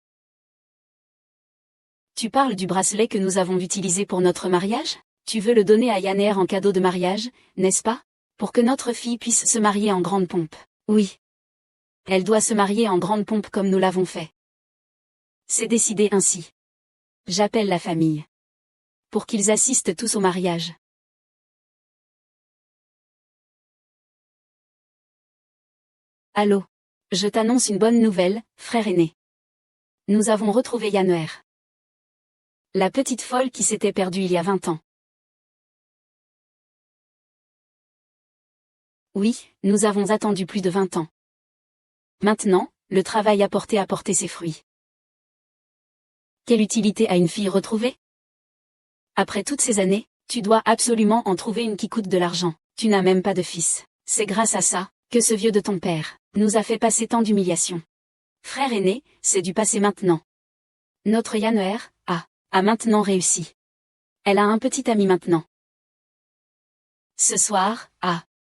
Speaker 1: Tu parles du bracelet que nous avons utilisé pour notre mariage? Tu veux le donner à Yanner en cadeau de mariage, n'est-ce pas? Pour que notre fille puisse se marier en grande pompe. Oui. Elle doit se marier en grande pompe comme nous l'avons fait. C'est décidé ainsi. J'appelle la famille. Pour qu'ils assistent tous au mariage. Allô? Je t'annonce une bonne nouvelle, frère aîné. Nous avons retrouvé Yanner. La petite folle qui s'était perdue il y a 20 ans. Oui, nous avons attendu plus de 20 ans. Maintenant, le travail a porté ses fruits. Quelle utilité a une fille retrouvée? Après toutes ces années, tu dois absolument en trouver une qui coûte de l'argent. Tu n'as même pas de fils. C'est grâce à ça, que ce vieux de ton père, nous a fait passer tant d'humiliations. Frère aîné, c'est du passé maintenant. Notre Yanner, a maintenant réussi. Elle a un petit ami maintenant. Ce soir,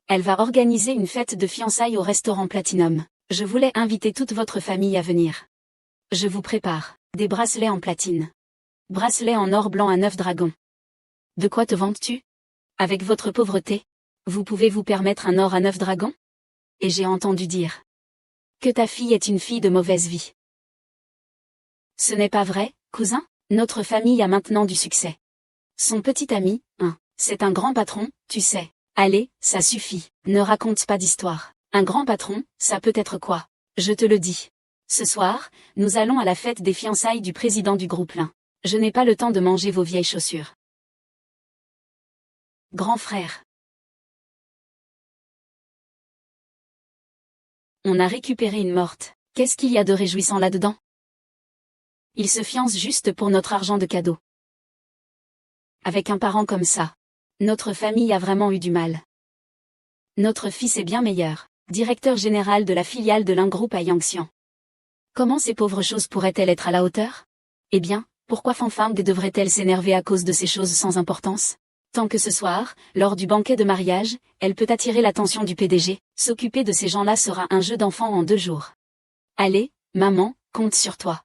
Speaker 1: elle va organiser une fête de fiançailles au restaurant Platinum. Je voulais inviter toute votre famille à venir. Je vous prépare des bracelets en platine. Bracelets en or blanc à 9 dragons. De quoi te vantes-tu? Avec votre pauvreté, vous pouvez vous permettre un or à 9 dragons? Et j'ai entendu dire que ta fille est une fille de mauvaise vie. Ce n'est pas vrai, cousin? Notre famille a maintenant du succès. Son petit ami, c'est un grand patron, tu sais. Allez, ça suffit, ne raconte pas d'histoire. Un grand patron, ça peut être quoi? Je te le dis. Ce soir, nous allons à la fête des fiançailles du président du groupe Lin. Je n'ai pas le temps de manger vos vieilles chaussures. Grand frère. On a récupéré une morte. Qu'est-ce qu'il y a de réjouissant là-dedans? Il se fiance juste pour notre argent de cadeau. Avec un parent comme ça, notre famille a vraiment eu du mal. Notre fils est bien meilleur, directeur général de la filiale de Lin Group à Yangxian. Comment ces pauvres choses pourraient-elles être à la hauteur? Eh bien, pourquoi Fanfang devrait-elle s'énerver à cause de ces choses sans importance? Tant que ce soir, lors du banquet de mariage, elle peut attirer l'attention du PDG, s'occuper de ces gens-là sera un jeu d'enfant en 2 jours. Allez, maman, compte sur toi.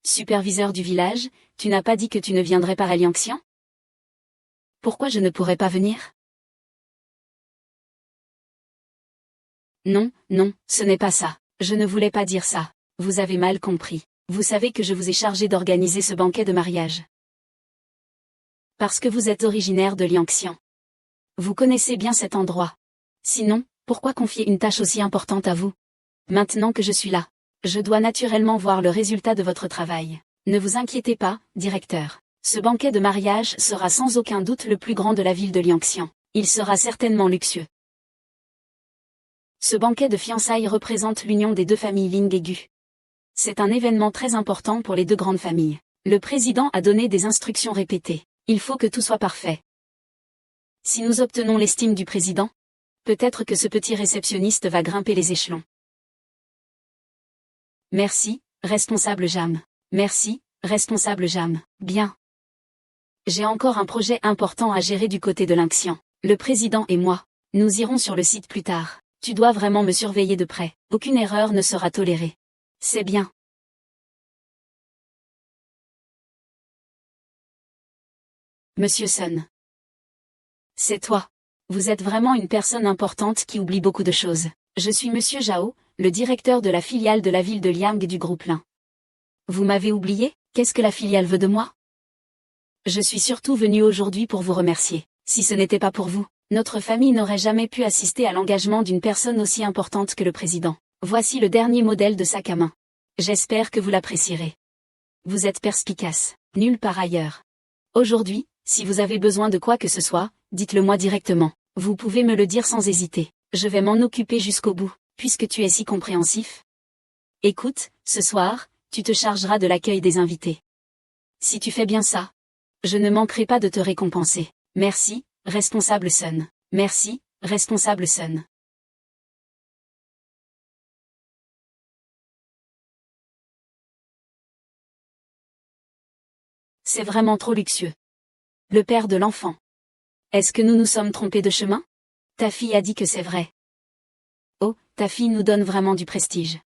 Speaker 1: Superviseur du village, tu n'as pas dit que tu ne viendrais pas à Liangxian? Pourquoi je ne pourrais pas venir? Non, ce n'est pas ça. Je ne voulais pas dire ça. Vous avez mal compris. Vous savez que je vous ai chargé d'organiser ce banquet de mariage. Parce que vous êtes originaire de Liangxian. Vous connaissez bien cet endroit. Sinon, pourquoi confier une tâche aussi importante à vous? Maintenant que je suis là, je dois naturellement voir le résultat de votre travail. Ne vous inquiétez pas, directeur. Ce banquet de mariage sera sans aucun doute le plus grand de la ville de Liangxian. Il sera certainement luxueux. Ce banquet de fiançailles représente l'union des 2 familles Ling et Gu. C'est un événement très important pour les 2 grandes familles. Le président a donné des instructions répétées. Il faut que tout soit parfait. Si nous obtenons l'estime du président, peut-être que ce petit réceptionniste va grimper les échelons. Merci, responsable Jam. Merci, responsable Jam. Bien. J'ai encore un projet important à gérer du côté de Liangxian. Le président et moi, nous irons sur le site plus tard. Tu dois vraiment me surveiller de près. Aucune erreur ne sera tolérée. C'est bien. Monsieur Sun. C'est toi. Vous êtes vraiment une personne importante qui oublie beaucoup de choses. Je suis Monsieur Zhao, le directeur de la filiale de la ville de Liang et du groupe Lin. Vous m'avez oublié? Qu'est-ce que la filiale veut de moi? Je suis surtout venu aujourd'hui pour vous remercier. Si ce n'était pas pour vous, notre famille n'aurait jamais pu assister à l'engagement d'une personne aussi importante que le président. Voici le dernier modèle de sac à main. J'espère que vous l'apprécierez. Vous êtes perspicace, nulle part ailleurs. Aujourd'hui, si vous avez besoin de quoi que ce soit, dites-le moi directement. Vous pouvez me le dire sans hésiter. Je vais m'en occuper jusqu'au bout, puisque tu es si compréhensif. Écoute, ce soir, tu te chargeras de l'accueil des invités. Si tu fais bien ça, je ne manquerai pas de te récompenser. Merci, responsable Sun. Merci, responsable Sun. C'est vraiment trop luxueux. Le père de l'enfant. Est-ce que nous nous sommes trompés de chemin? Ta fille a dit que c'est vrai. Oh, ta fille nous donne vraiment du prestige.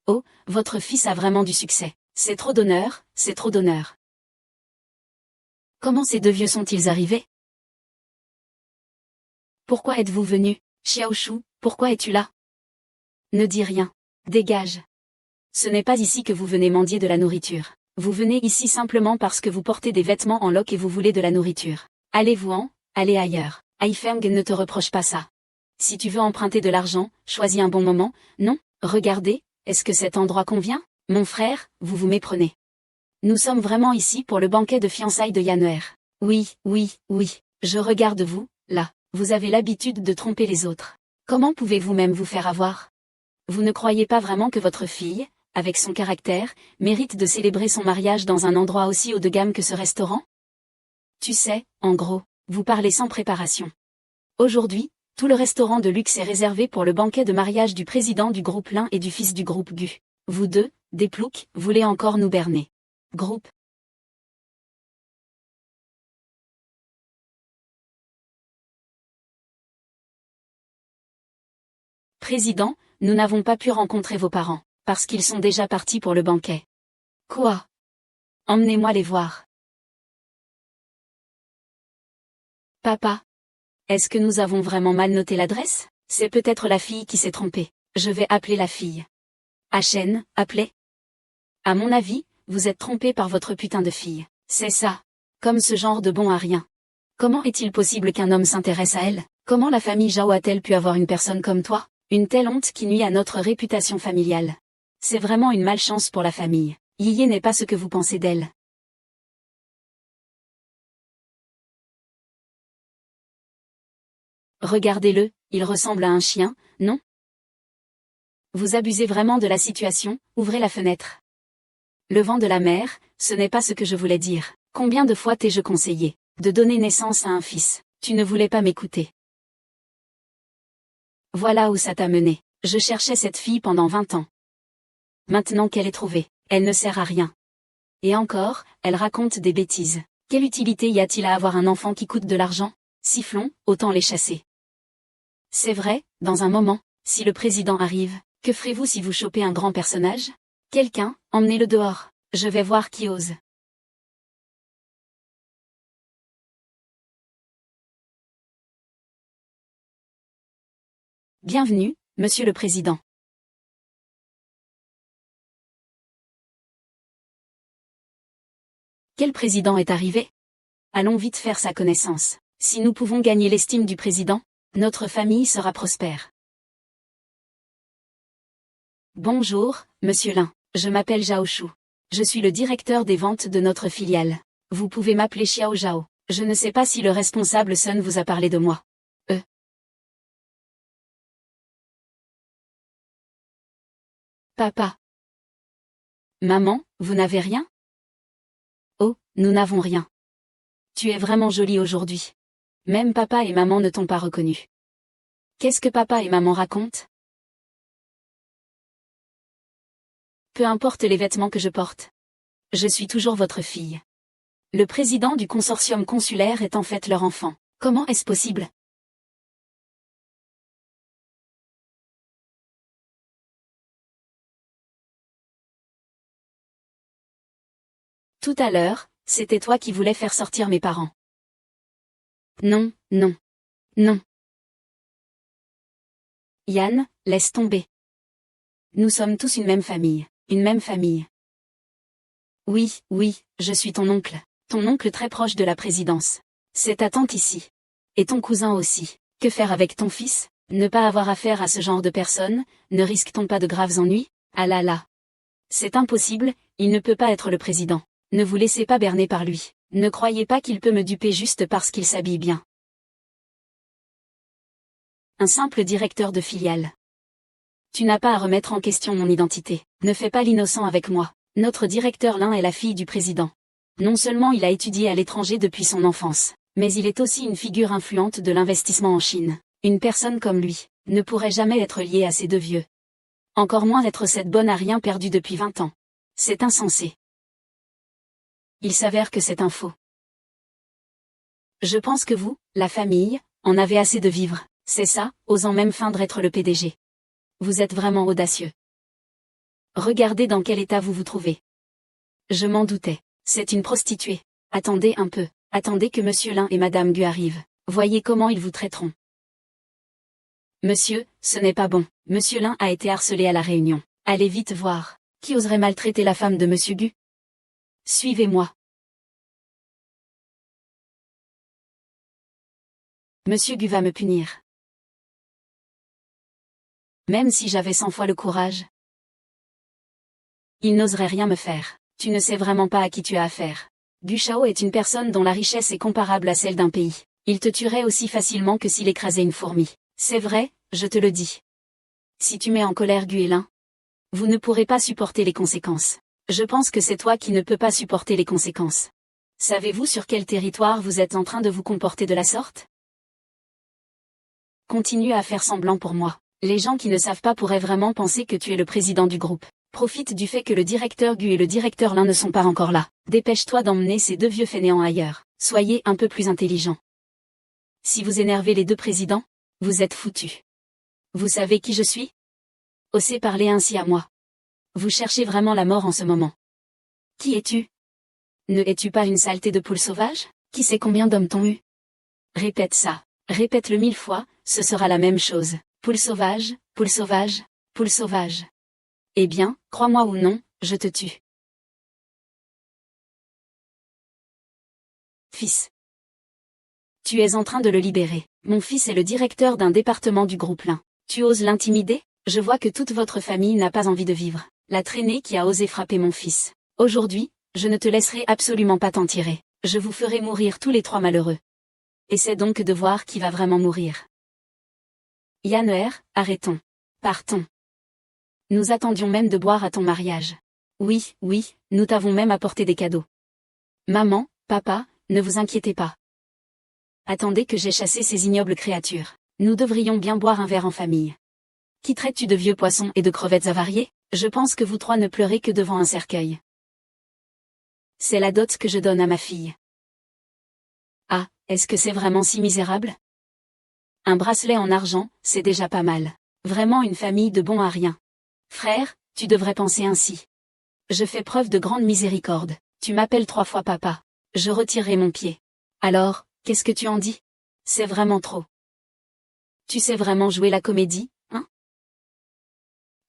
Speaker 1: Oh, votre fils a vraiment du succès. C'est trop d'honneur, c'est trop d'honneur. Comment ces deux vieux sont-ils arrivés? Pourquoi êtes-vous venu, Xiaoshu, pourquoi es-tu là? Ne dis rien. Dégage. Ce n'est pas ici que vous venez mendier de la nourriture. Vous venez ici simplement parce que vous portez des vêtements en loques et vous voulez de la nourriture. Allez-vous-en, allez ailleurs. Aifeng ne te reproche pas ça. Si tu veux emprunter de l'argent, choisis un bon moment, non? Regardez, est-ce que cet endroit convient? Mon frère, vous vous méprenez. Nous sommes vraiment ici pour le banquet de fiançailles de Yanner. Oui, oui, oui, je regarde vous, là. Vous avez l'habitude de tromper les autres. Comment pouvez-vous même vous faire avoir? Vous ne croyez pas vraiment que votre fille, avec son caractère, mérite de célébrer son mariage dans un endroit aussi haut de gamme que ce restaurant? Tu sais, en gros, vous parlez sans préparation. Aujourd'hui, tout le restaurant de luxe est réservé pour le banquet de mariage du président du groupe Lin et du fils du groupe Gu. Vous deux, des ploucs, voulez encore nous berner. Groupe. Président, nous n'avons pas pu rencontrer vos parents, parce qu'ils sont déjà partis pour le banquet. Quoi? Emmenez-moi les voir. Papa. Est-ce que nous avons vraiment mal noté l'adresse? C'est peut-être la fille qui s'est trompée. Je vais appeler la fille. Achen, appelez. À mon avis, vous êtes trompé par votre putain de fille. C'est ça. Comme ce genre de bon à rien. Comment est-il possible qu'un homme s'intéresse à elle? Comment la famille Zhao a-t-elle pu avoir une personne comme toi? Une telle honte qui nuit à notre réputation familiale. C'est vraiment une malchance pour la famille. Yiye n'est pas ce que vous pensez d'elle. Regardez-le, il ressemble à un chien, non? Vous abusez vraiment de la situation, ouvrez la fenêtre. Le vent de la mer, ce n'est pas ce que je voulais dire. Combien de fois t'ai-je conseillé de donner naissance à un fils? Tu ne voulais pas m'écouter. Voilà où ça t'a mené. Je cherchais cette fille pendant 20 ans. Maintenant qu'elle est trouvée, elle ne sert à rien. Et encore, elle raconte des bêtises. Quelle utilité y a-t-il à avoir un enfant qui coûte de l'argent? Sifflons, autant les chasser. C'est vrai, dans un moment, si le président arrive, que ferez-vous si vous chopez un grand personnage? Quelqu'un, emmenez-le dehors. Je vais voir qui ose. Bienvenue, Monsieur le Président. Quel président est arrivé? Allons vite faire sa connaissance. Si nous pouvons gagner l'estime du président, notre famille sera prospère. Bonjour, Monsieur Lin. Je m'appelle Zhao Shu. Je suis le directeur des ventes de notre filiale. Vous pouvez m'appeler Xiao Zhao. Je ne sais pas si le responsable Sun vous a parlé de moi. Papa. Maman, vous n'avez rien? Oh, nous n'avons rien. Tu es vraiment jolie aujourd'hui. Même papa et maman ne t'ont pas reconnu. Qu'est-ce que papa et maman racontent? Peu importe les vêtements que je porte. Je suis toujours votre fille. Le président du consortium consulaire est en fait leur enfant. Comment est-ce possible? Tout à l'heure, c'était toi qui voulais faire sortir mes parents. Non, non. Non. Yann, laisse tomber. Nous sommes tous une même famille. Une même famille. Oui, oui, je suis ton oncle. Ton oncle très proche de la présidence. C'est ta tante ici. Et ton cousin aussi. Que faire avec ton fils? Ne pas avoir affaire à ce genre de personnes, ne risque-t-on pas de graves ennuis? Ah là là. C'est impossible, il ne peut pas être le président. Ne vous laissez pas berner par lui. Ne croyez pas qu'il peut me duper juste parce qu'il s'habille bien. Un simple directeur de filiale. Tu n'as pas à remettre en question mon identité. Ne fais pas l'innocent avec moi. Notre directeur Lin est la fille du président. Non seulement il a étudié à l'étranger depuis son enfance, mais il est aussi une figure influente de l'investissement en Chine. Une personne comme lui ne pourrait jamais être liée à ces deux vieux. Encore moins être cette bonne à rien perdue depuis 20 ans. C'est insensé. Il s'avère que c'est un faux. Je pense que vous, la famille, en avez assez de vivre, c'est ça, osant même feindre être le PDG. Vous êtes vraiment audacieux. Regardez dans quel état vous vous trouvez. Je m'en doutais. C'est une prostituée. Attendez un peu. Attendez que Monsieur Lin et Madame Gu arrivent. Voyez comment ils vous traiteront. Monsieur, ce n'est pas bon. Monsieur Lin a été harcelé à la réunion. Allez vite voir. Qui oserait maltraiter la femme de Monsieur Gu? Suivez-moi. Monsieur Gu va me punir. Même si j'avais 100 fois le courage. Il n'oserait rien me faire. Tu ne sais vraiment pas à qui tu as affaire. Gu Shao est une personne dont la richesse est comparable à celle d'un pays. Il te tuerait aussi facilement que s'il écrasait une fourmi. C'est vrai, je te le dis. Si tu mets en colère Gu et Lin, vous ne pourrez pas supporter les conséquences. Je pense que c'est toi qui ne peux pas supporter les conséquences. Savez-vous sur quel territoire vous êtes en train de vous comporter de la sorte? Continue à faire semblant pour moi. Les gens qui ne savent pas pourraient vraiment penser que tu es le président du groupe. Profite du fait que le directeur Gu et le directeur Lin ne sont pas encore là. Dépêche-toi d'emmener ces deux vieux fainéants ailleurs. Soyez un peu plus intelligents. Si vous énervez les deux présidents, vous êtes foutus. Vous savez qui je suis? Osez parler ainsi à moi. Vous cherchez vraiment la mort en ce moment. Qui es-tu? Ne es-tu pas une saleté de poule sauvage? Qui sait combien d'hommes t'ont eu? Répète ça. Répète-le 1000 fois, ce sera la même chose. Poule sauvage, poule sauvage, poule sauvage. Eh bien, crois-moi ou non, je te tue. Fils. Tu es en train de le libérer. Mon fils est le directeur d'un département du groupe Lin. Tu oses l'intimider? Je vois que toute votre famille n'a pas envie de vivre. La traînée qui a osé frapper mon fils. Aujourd'hui, je ne te laisserai absolument pas t'en tirer. Je vous ferai mourir tous les trois malheureux. Essaie donc de voir qui va vraiment mourir. Yanner, arrêtons. Partons. Nous attendions même de boire à ton mariage. Oui, oui, nous t'avons même apporté des cadeaux. Maman, papa, ne vous inquiétez pas. Attendez que j'ai chassé ces ignobles créatures. Nous devrions bien boire un verre en famille. Qui traites-tu de vieux poissons et de crevettes avariées? Je pense que vous trois ne pleurez que devant un cercueil. C'est la dot que je donne à ma fille. Ah, est-ce que c'est vraiment si misérable? Un bracelet en argent, c'est déjà pas mal. Vraiment une famille de bons à rien. Frère, tu devrais penser ainsi. Je fais preuve de grande miséricorde. Tu m'appelles 3 fois papa. Je retirerai mon pied. Alors, qu'est-ce que tu en dis? C'est vraiment trop. Tu sais vraiment jouer la comédie, hein?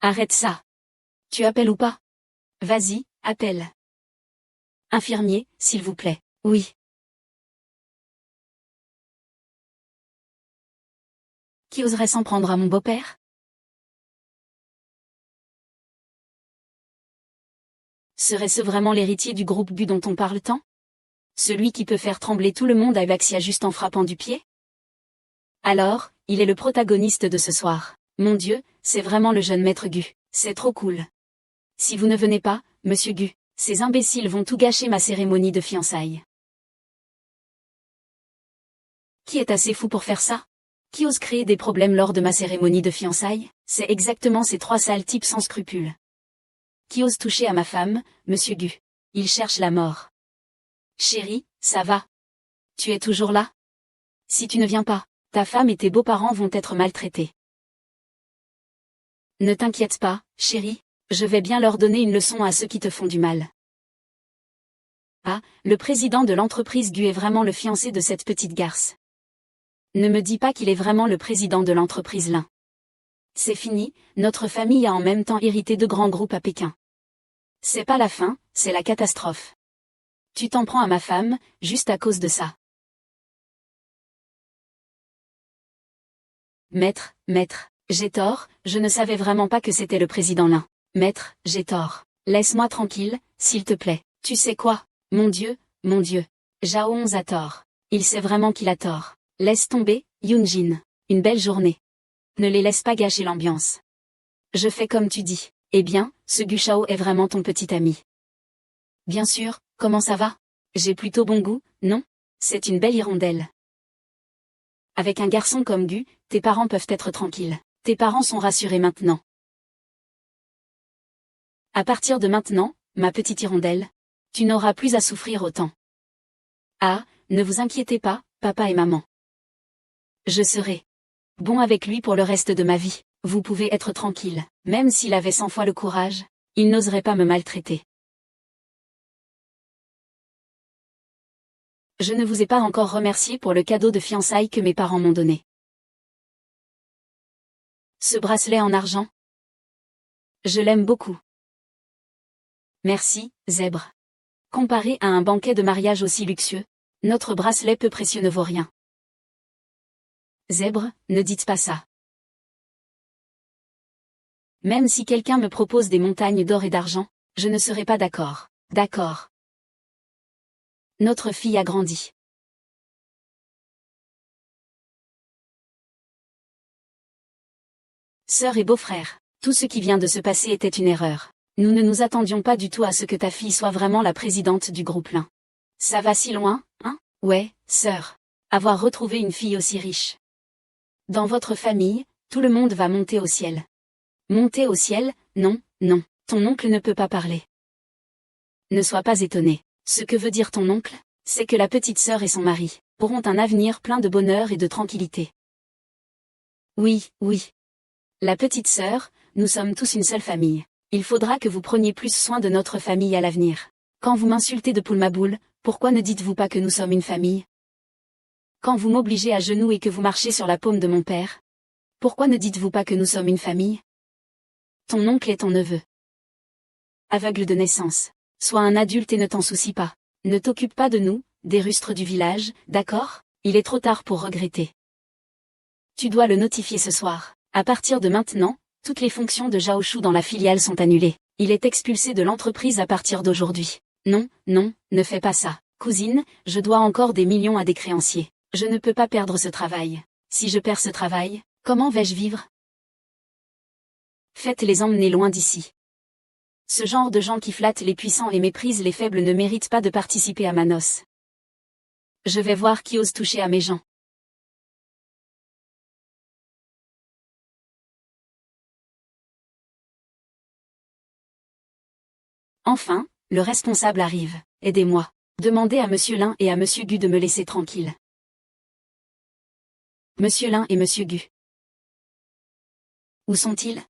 Speaker 1: Arrête ça. Tu appelles ou pas? Vas-y, appelle. Infirmier, s'il vous plaît. Oui. Qui oserait s'en prendre à mon beau-père? Serait-ce vraiment l'héritier du groupe Gu dont on parle tant? Celui qui peut faire trembler tout le monde à Evaxia juste en frappant du pied? Alors, il est le protagoniste de ce soir. Mon Dieu, c'est vraiment le jeune maître Gu. C'est trop cool. Si vous ne venez pas, monsieur Gu, ces imbéciles vont tout gâcher ma cérémonie de fiançailles. Qui est assez fou pour faire ça? Qui ose créer des problèmes lors de ma cérémonie de fiançailles? C'est exactement ces 3 sales types sans scrupules. Qui ose toucher à ma femme, monsieur Gu? Il cherche la mort. Chérie, ça va? Tu es toujours là? Si tu ne viens pas, ta femme et tes beaux-parents vont être maltraités. Ne t'inquiète pas, chérie, je vais bien leur donner une leçon à ceux qui te font du mal. Ah, le président de l'entreprise Gu est vraiment le fiancé de cette petite garce. Ne me dis pas qu'il est vraiment le président de l'entreprise Lin. C'est fini, notre famille a en même temps hérité de grands groupes à Pékin. C'est pas la fin, c'est la catastrophe. Tu t'en prends à ma femme, juste à cause de ça. Maître, j'ai tort, je ne savais vraiment pas que c'était le président Lin. Maître, j'ai tort. Laisse-moi tranquille, s'il te plaît. Tu sais quoi? Mon Dieu, Jao Onze a tort. Il sait vraiment qu'il a tort. Laisse tomber, Yoonjin. Une belle journée. Ne les laisse pas gâcher l'ambiance. Je fais comme tu dis. Eh bien, ce Gushao est vraiment ton petit ami. Bien sûr, comment ça va? J'ai plutôt bon goût, non? C'est une belle hirondelle. Avec un garçon comme Gu, tes parents peuvent être tranquilles. Tes parents sont rassurés maintenant. À partir de maintenant, ma petite hirondelle, tu n'auras plus à souffrir autant. Ah, ne vous inquiétez pas, papa et maman. Je serai bon avec lui pour le reste de ma vie. Vous pouvez être tranquille. Même s'il avait 100 fois le courage, il n'oserait pas me maltraiter. Je ne vous ai pas encore remercié pour le cadeau de fiançailles que mes parents m'ont donné. Ce bracelet en argent. Je l'aime beaucoup. Merci, zèbre. Comparé à un banquet de mariage aussi luxueux, notre bracelet peu précieux ne vaut rien. Zèbre, ne dites pas ça. Même si quelqu'un me propose des montagnes d'or et d'argent, je ne serai pas d'accord. D'accord. Notre fille a grandi. Sœur et beau-frère, tout ce qui vient de se passer était une erreur. Nous ne nous attendions pas du tout à ce que ta fille soit vraiment la présidente du groupe Lin. Ça va si loin, hein? Ouais, sœur. Avoir retrouvé une fille aussi riche. Dans votre famille, tout le monde va monter au ciel. Monter au ciel? Non, non, ton oncle ne peut pas parler. Ne sois pas étonné. Ce que veut dire ton oncle, c'est que la petite sœur et son mari auront un avenir plein de bonheur et de tranquillité. Oui, oui. La petite sœur, nous sommes tous une seule famille. Il faudra que vous preniez plus soin de notre famille à l'avenir. Quand vous m'insultez de poule ma boule, pourquoi ne dites-vous pas que nous sommes une famille? Quand vous m'obligez à genoux et que vous marchez sur la paume de mon père, pourquoi ne dites-vous pas que nous sommes une famille? Ton oncle est ton neveu. Aveugle de naissance. Sois un adulte et ne t'en soucie pas. Ne t'occupe pas de nous, des rustres du village, d'accord? Il est trop tard pour regretter. Tu dois le notifier ce soir. À partir de maintenant, toutes les fonctions de Zhao Shu dans la filiale sont annulées. Il est expulsé de l'entreprise à partir d'aujourd'hui. Non, non, ne fais pas ça. Cousine, je dois encore des millions à des créanciers. Je ne peux pas perdre ce travail. Si je perds ce travail, comment vais-je vivre? Faites-les emmener loin d'ici. Ce genre de gens qui flattent les puissants et méprisent les faibles ne méritent pas de participer à ma noce. Je vais voir qui ose toucher à mes gens. Enfin, le responsable arrive. Aidez-moi. Demandez à Monsieur Lin et à Monsieur Gu de me laisser tranquille. Monsieur Lin et Monsieur Gu. Où sont-ils?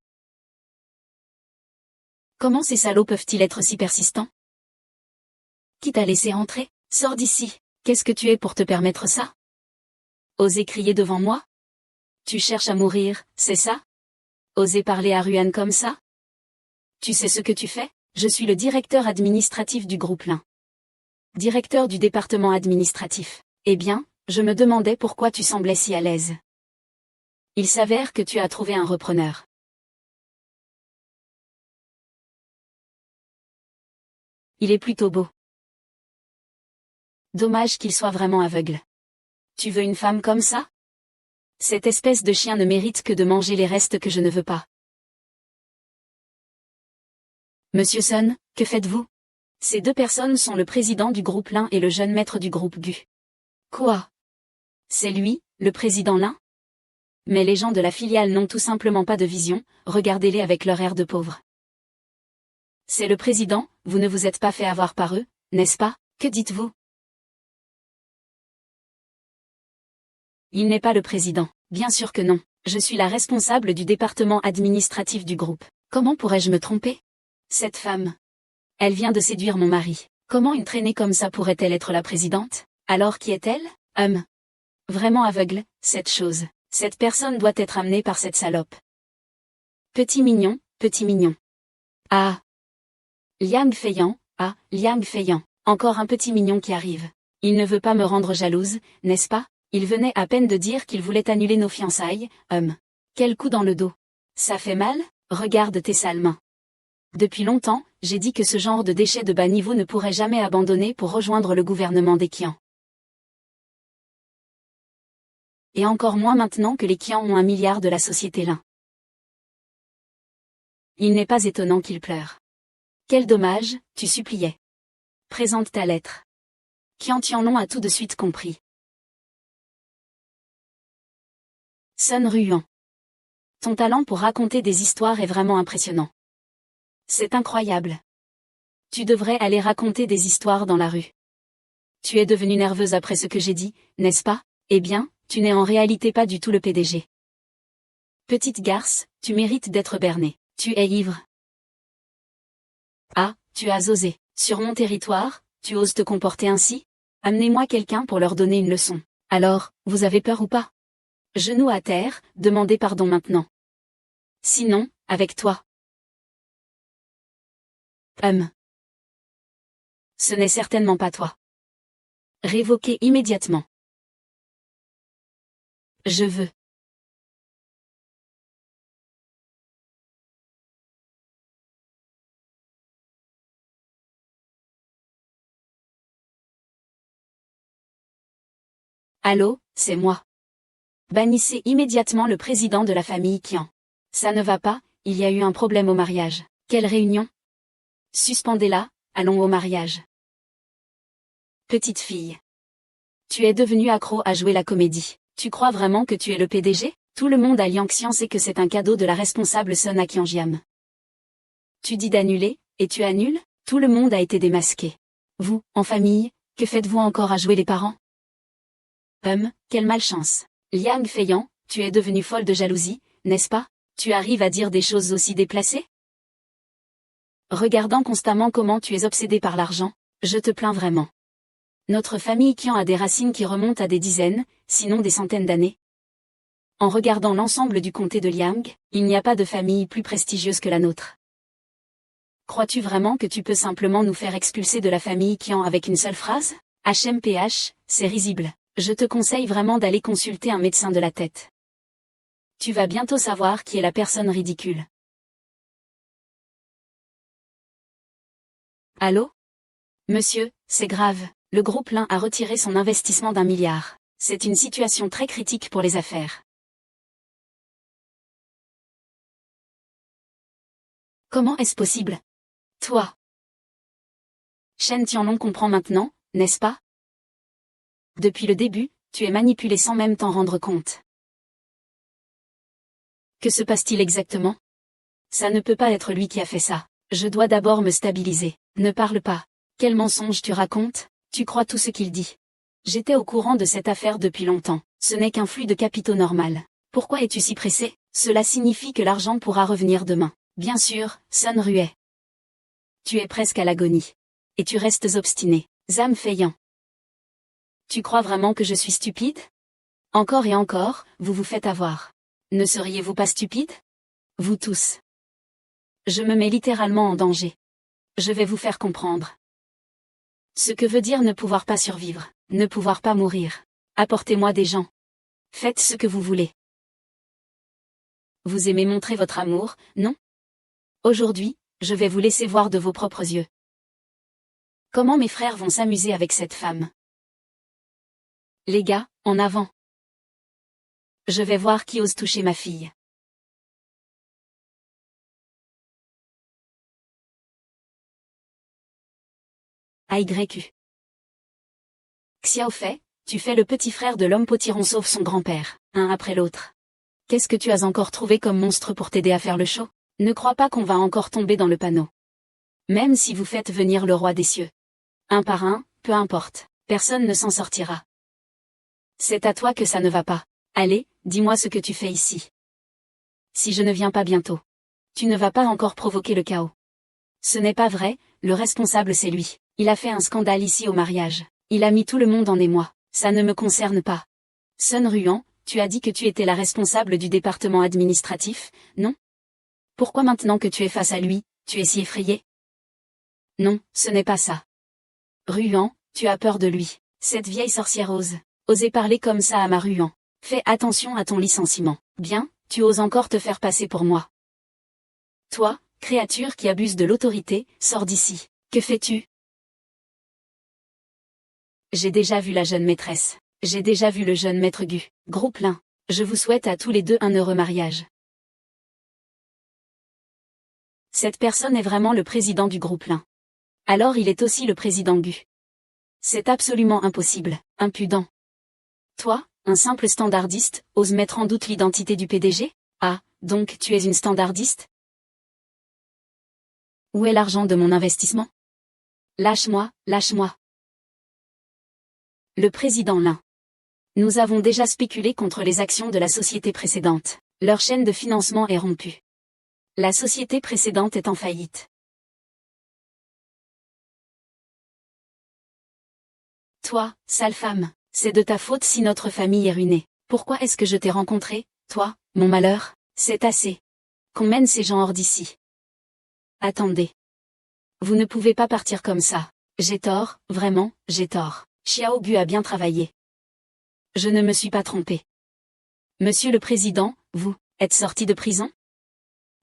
Speaker 1: Comment ces salauds peuvent-ils être si persistants? Qui t'a laissé entrer? Sors d'ici. Qu'est-ce que tu es pour te permettre ça? Oser crier devant moi? Tu cherches à mourir, c'est ça? Oser parler à Ruan comme ça? Tu sais ce que tu fais? Je suis le directeur administratif du groupe Lin. Directeur du département administratif. Eh bien, je me demandais pourquoi tu semblais si à l'aise. Il s'avère que tu as trouvé un repreneur. Il est plutôt beau. Dommage qu'il soit vraiment aveugle. Tu veux une femme comme ça? Cette espèce de chien ne mérite que de manger les restes que je ne veux pas. Monsieur Sun, que faites-vous? Ces deux personnes sont le président du groupe Lin et le jeune maître du groupe Gu. Quoi? C'est lui, le président Lin? Mais les gens de la filiale n'ont tout simplement pas de vision, regardez-les avec leur air de pauvre. C'est le président, vous ne vous êtes pas fait avoir par eux, n'est-ce pas? Que dites-vous? Il n'est pas le président, bien sûr que non. Je suis la responsable du département administratif du groupe. Comment pourrais-je me tromper? Cette femme. Elle vient de séduire mon mari. Comment une traînée comme ça pourrait-elle être la présidente? Alors qui est-elle? Vraiment aveugle, cette chose. Cette personne doit être amenée par cette salope. Petit mignon, petit mignon. Ah! Liang Feiyan, ah, Liang Feiyan. Encore un petit mignon qui arrive. Il ne veut pas me rendre jalouse, n'est-ce pas? Il venait à peine de dire qu'il voulait annuler nos fiançailles, Quel coup dans le dos. Ça fait mal? Regarde tes sales mains. Depuis longtemps, j'ai dit que ce genre de déchets de bas niveau ne pourrait jamais abandonner pour rejoindre le gouvernement des Qian. Et encore moins maintenant que les Qian ont 1 milliard de la société Lin. Il n'est pas étonnant qu'il pleure. Quel dommage, tu suppliais. Présente ta lettre. Qian Tianlong a tout de suite compris. Sun Ruyuan. Ton talent pour raconter des histoires est vraiment impressionnant. C'est incroyable. Tu devrais aller raconter des histoires dans la rue. Tu es devenue nerveuse après ce que j'ai dit, n'est-ce pas? Eh bien, tu n'es en réalité pas du tout le PDG. Petite garce, tu mérites d'être bernée. Tu es ivre. Ah, tu as osé. Sur mon territoire, tu oses te comporter ainsi? Amenez-moi quelqu'un pour leur donner une leçon. Alors, vous avez peur ou pas? Genoux à terre, demandez pardon maintenant. Sinon, avec toi. Ce n'est certainement pas toi. Révoquez immédiatement. Je veux. Allô, c'est moi. Bannissez immédiatement le président de la famille Qian. Ça ne va pas, il y a eu un problème au mariage. Quelle réunion? Suspendez-la, allons au mariage. Petite fille. Tu es devenue accro à jouer la comédie. Tu crois vraiment que tu es le PDG? Tout le monde à Liangxian sait que c'est un cadeau de la responsable Sun à Qianjiam. Tu dis d'annuler, et tu annules? Tout le monde a été démasqué. Vous, en famille, que faites-vous encore à jouer les parents? Quelle malchance. Liang Feiyan, tu es devenue folle de jalousie, n'est-ce pas? Tu arrives à dire des choses aussi déplacées? Regardant constamment comment tu es obsédé par l'argent, je te plains vraiment. Notre famille Qian a des racines qui remontent à des dizaines, sinon des centaines d'années. En regardant l'ensemble du comté de Liang, il n'y a pas de famille plus prestigieuse que la nôtre. Crois-tu vraiment que tu peux simplement nous faire expulser de la famille Qian avec une seule phrase? HMPH, c'est risible. Je te conseille vraiment d'aller consulter un médecin de la tête. Tu vas bientôt savoir qui est la personne ridicule. Allô? Monsieur, c'est grave, le groupe Lin a retiré son investissement d'1 milliard. C'est une situation très critique pour les affaires. Comment est-ce possible? Toi. Shen Tianlong comprend maintenant, n'est-ce pas? Depuis le début, tu es manipulé sans même t'en rendre compte. Que se passe-t-il exactement? Ça ne peut pas être lui qui a fait ça. Je dois d'abord me stabiliser. Ne parle pas. Quel mensonge tu racontes? Tu crois tout ce qu'il dit. J'étais au courant de cette affaire depuis longtemps. Ce n'est qu'un flux de capitaux normal. Pourquoi es-tu si pressé? Cela signifie que l'argent pourra revenir demain. Bien sûr, Sun Ruet. Tu es presque à l'agonie. Et tu restes obstiné. Zham Feiyan. Tu crois vraiment que je suis stupide? Encore et encore, vous vous faites avoir. Ne seriez-vous pas stupide? Vous tous. Je me mets littéralement en danger. Je vais vous faire comprendre. Ce que veut dire ne pouvoir pas survivre, ne pouvoir pas mourir. Apportez-moi des gens. Faites ce que vous voulez. Vous aimez montrer votre amour, non? Aujourd'hui, je vais vous laisser voir de vos propres yeux. Comment mes frères vont s'amuser avec cette femme? Les gars, en avant. Je vais voir qui ose toucher ma fille. AYQ. Xiaofei, tu fais le petit frère de l'homme potiron sauve son grand-père, un après l'autre. Qu'est-ce que tu as encore trouvé comme monstre pour t'aider à faire le show? Ne crois pas qu'on va encore tomber dans le panneau. Même si vous faites venir le roi des cieux. Un par un, peu importe, personne ne s'en sortira. C'est à toi que ça ne va pas. Allez, dis-moi ce que tu fais ici. Si je ne viens pas bientôt. Tu ne vas pas encore provoquer le chaos. Ce n'est pas vrai, le responsable c'est lui. Il a fait un scandale ici au mariage. Il a mis tout le monde en émoi. Ça ne me concerne pas. Sun Ruan, tu as dit que tu étais la responsable du département administratif, non? Pourquoi maintenant que tu es face à lui, tu es si effrayé? Non, ce n'est pas ça. Ruan, tu as peur de lui. Cette vieille sorcière ose. Oser parler comme ça à ma Ruan. Fais attention à ton licenciement. Bien, tu oses encore te faire passer pour moi. Toi, créature qui abuse de l'autorité, sors d'ici. Que fais-tu? J'ai déjà vu la jeune maîtresse. J'ai déjà vu le jeune maître Gu. Groupe Lin. Je vous souhaite à tous les deux un heureux mariage. Cette personne est vraiment le président du groupe Lin. Alors il est aussi le président Gu. C'est absolument impossible, impudent. Toi, un simple standardiste, oses mettre en doute l'identité du PDG? Ah, donc tu es une standardiste? Où est l'argent de mon investissement? Lâche-moi, lâche-moi. Le président Lin. Nous avons déjà spéculé contre les actions de la société précédente. Leur chaîne de financement est rompue. La société précédente est en faillite. Toi, sale femme, c'est de ta faute si notre famille est ruinée. Pourquoi est-ce que je t'ai rencontré, toi, mon malheur? C'est assez. Qu'on mène ces gens hors d'ici. Attendez. Vous ne pouvez pas partir comme ça. J'ai tort, vraiment, j'ai tort. Xiao Gu a bien travaillé. Je ne me suis pas trompé. Monsieur le Président, vous, êtes sorti de prison?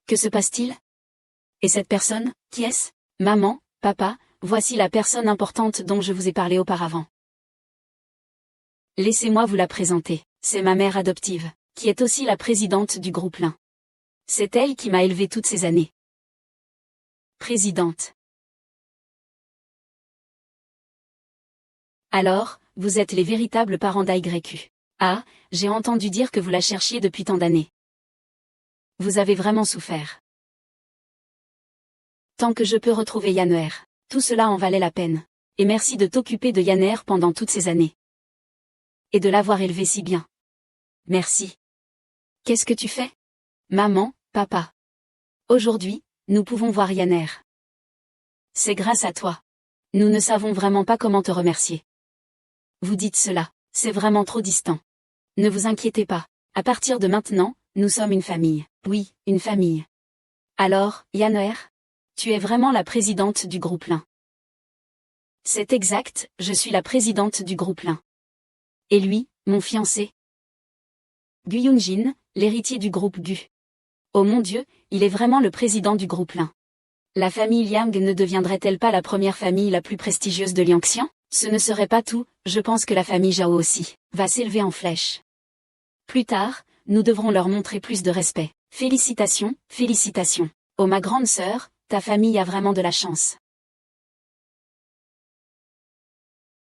Speaker 1: Que se passe-t-il? Et cette personne, qui est-ce? Maman, papa, voici la personne importante dont je vous ai parlé auparavant. Laissez-moi vous la présenter. C'est ma mère adoptive, qui est aussi la présidente du groupe Lin. C'est elle qui m'a élevée toutes ces années. Présidente. Alors, vous êtes les véritables parents d'AYQ. Ah, j'ai entendu dire que vous la cherchiez depuis tant d'années. Vous avez vraiment souffert. Tant que je peux retrouver Yanner, tout cela en valait la peine. Et merci de t'occuper de Yanner pendant toutes ces années. Et de l'avoir élevé si bien. Merci. Qu'est-ce que tu fais? Maman, papa. Aujourd'hui, nous pouvons voir Yanner. C'est grâce à toi. Nous ne savons vraiment pas comment te remercier. Vous dites cela, c'est vraiment trop distant. Ne vous inquiétez pas, à partir de maintenant, nous sommes une famille. Oui, une famille. Alors, Yanner, tu es vraiment la présidente du groupe Lin. C'est exact, je suis la présidente du groupe Lin. Et lui, mon fiancé? Gu Yunjin, l'héritier du groupe Gu. Oh mon Dieu, il est vraiment le président du groupe Lin. La famille Liang ne deviendrait-elle pas la première famille la plus prestigieuse de Liangxian? Ce ne serait pas tout, je pense que la famille Zhao aussi va s'élever en flèche. Plus tard, nous devrons leur montrer plus de respect. Félicitations, félicitations. Oh ma grande sœur, ta famille a vraiment de la chance.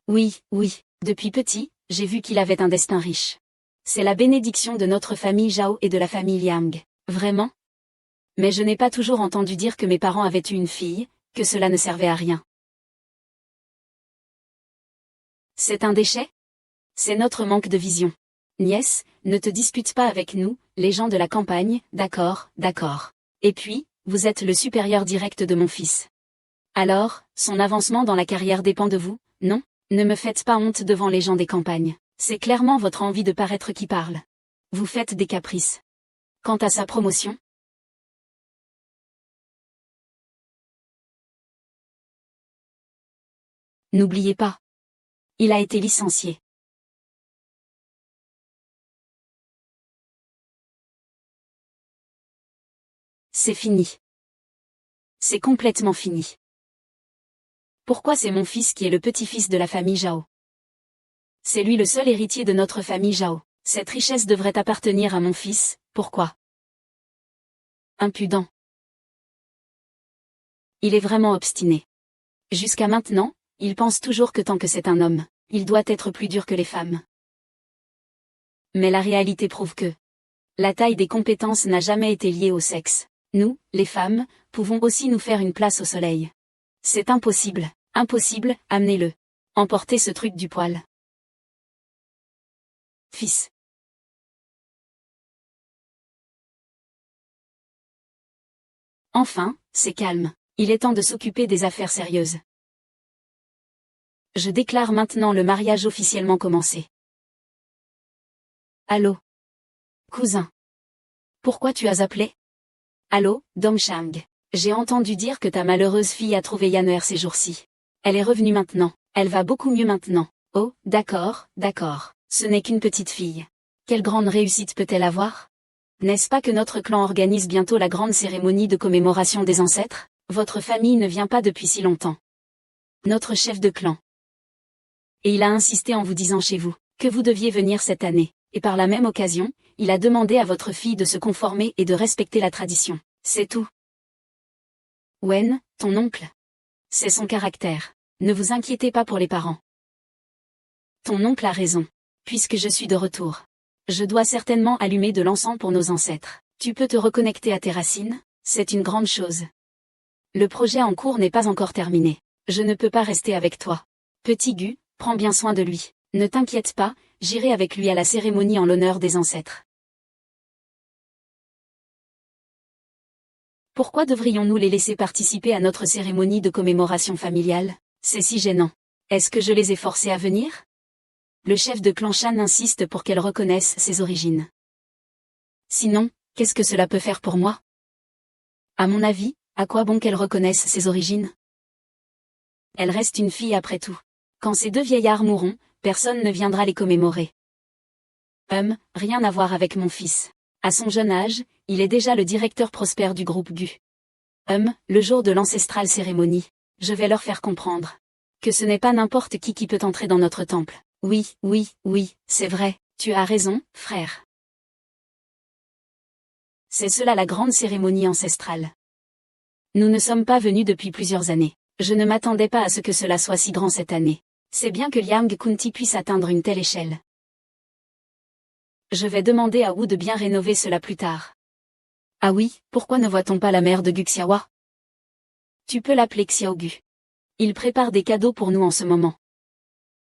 Speaker 1: Oui, oui, depuis petit, j'ai vu qu'il avait un destin riche. C'est la bénédiction de notre famille Zhao et de la famille Liang. Vraiment? Mais je n'ai pas toujours entendu dire que mes parents avaient eu une fille, que cela ne servait à rien. C'est un déchet? C'est notre manque de vision. Nièce, ne te dispute pas avec nous, les gens de la campagne, d'accord, d'accord. Et puis, vous êtes le supérieur direct de mon fils. Alors, son avancement dans la carrière dépend de vous, non? Ne me faites pas honte devant les gens des campagnes. C'est clairement votre envie de paraître qui parle. Vous faites des caprices. Quant à sa promotion, n'oubliez pas. Il a été licencié. C'est fini. C'est complètement fini. Pourquoi c'est mon fils qui est le petit-fils de la famille Zhao? C'est lui le seul héritier de notre famille Zhao. Cette richesse devrait appartenir à mon fils, pourquoi? Impudent. Il est vraiment obstiné. Jusqu'à maintenant, il pense toujours que tant que c'est un homme, il doit être plus dur que les femmes. Mais la réalité prouve que la taille des compétences n'a jamais été liée au sexe. Nous, les femmes, pouvons aussi nous faire une place au soleil. C'est impossible, impossible, amenez-le. Emportez ce truc du poil. Fils. Enfin, c'est calme. Il est temps de s'occuper des affaires sérieuses. Je déclare maintenant le mariage officiellement commencé. Allô? Cousin. Pourquoi tu as appelé? Allô, Dongshang. J'ai entendu dire que ta malheureuse fille a trouvé Yanner ces jours-ci. Elle est revenue maintenant. Elle va beaucoup mieux maintenant. Oh, d'accord, d'accord. Ce n'est qu'une petite fille. Quelle grande réussite peut-elle avoir? N'est-ce pas que notre clan organise bientôt la grande cérémonie de commémoration des ancêtres? Votre famille ne vient pas depuis si longtemps. Notre chef de clan. Et il a insisté en vous disant chez vous que vous deviez venir cette année. Et par la même occasion, il a demandé à votre fille de se conformer et de respecter la tradition. C'est tout. Wen, ton oncle. C'est son caractère. Ne vous inquiétez pas pour les parents. Ton oncle a raison. Puisque je suis de retour. Je dois certainement allumer de l'encens pour nos ancêtres. Tu peux te reconnecter à tes racines, c'est une grande chose. Le projet en cours n'est pas encore terminé. Je ne peux pas rester avec toi. Petit Gu, prends bien soin de lui. Ne t'inquiète pas, j'irai avec lui à la cérémonie en l'honneur des ancêtres. Pourquoi devrions-nous les laisser participer à notre cérémonie de commémoration familiale? C'est si gênant. Est-ce que je les ai forcés à venir? Le chef de clan Shan insiste pour qu'elle reconnaisse ses origines. Sinon, qu'est-ce que cela peut faire pour moi? À mon avis, à quoi bon qu'elle reconnaisse ses origines? Elle reste une fille après tout. Quand ces deux vieillards mourront, personne ne viendra les commémorer. Rien à voir avec mon fils. À son jeune âge, il est déjà le directeur prospère du groupe Gu. Le jour de l'ancestrale cérémonie, je vais leur faire comprendre que ce n'est pas n'importe qui peut entrer dans notre temple. Oui, c'est vrai, tu as raison, frère. C'est cela la grande cérémonie ancestrale. Nous ne sommes pas venus depuis plusieurs années. Je ne m'attendais pas à ce que cela soit si grand cette année. C'est bien que Liang Kunti puisse atteindre une telle échelle. Je vais demander à Wu de bien rénover cela plus tard. Ah oui, pourquoi ne voit-on pas la mère de Gu Xiaohua? Tu peux l'appeler Xiao Gu. Il prépare des cadeaux pour nous en ce moment.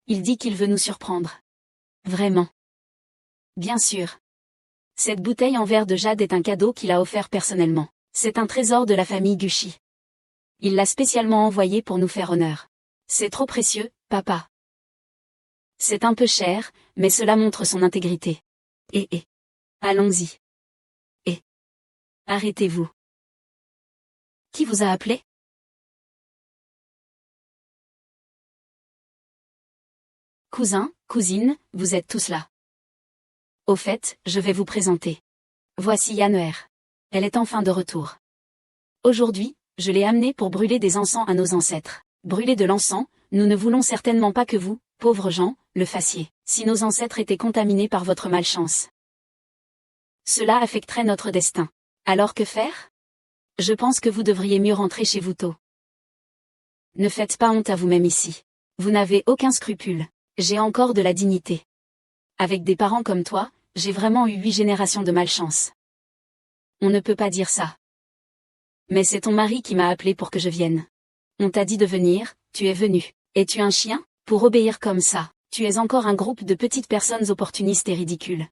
Speaker 1: Il dit qu'il veut nous surprendre. Vraiment. Bien sûr. Cette bouteille en verre de jade est un cadeau qu'il a offert personnellement. C'est un trésor de la famille Gushi. Il l'a spécialement envoyé pour nous faire honneur. C'est trop précieux, papa. C'est un peu cher, mais cela montre son intégrité. Allons-y. Arrêtez-vous. Qui vous a appelé? Cousin, cousine, vous êtes tous là. Au fait, je vais vous présenter. Voici Yanner. Elle est enfin de retour. Aujourd'hui, je l'ai amenée pour brûler des encens à nos ancêtres. Brûler de l'encens, nous ne voulons certainement pas que vous, pauvres gens, le fassiez, si nos ancêtres étaient contaminés par votre malchance. Cela affecterait notre destin. Alors que faire? Je pense que vous devriez mieux rentrer chez vous tôt. Ne faites pas honte à vous-même ici. Vous n'avez aucun scrupule. J'ai encore de la dignité. Avec des parents comme toi, j'ai vraiment eu 8 générations de malchance. On ne peut pas dire ça. Mais c'est ton mari qui m'a appelé pour que je vienne. On t'a dit de venir, tu es venu. Es-tu un chien, pour obéir comme ça? Tu es encore un groupe de petites personnes opportunistes et ridicules.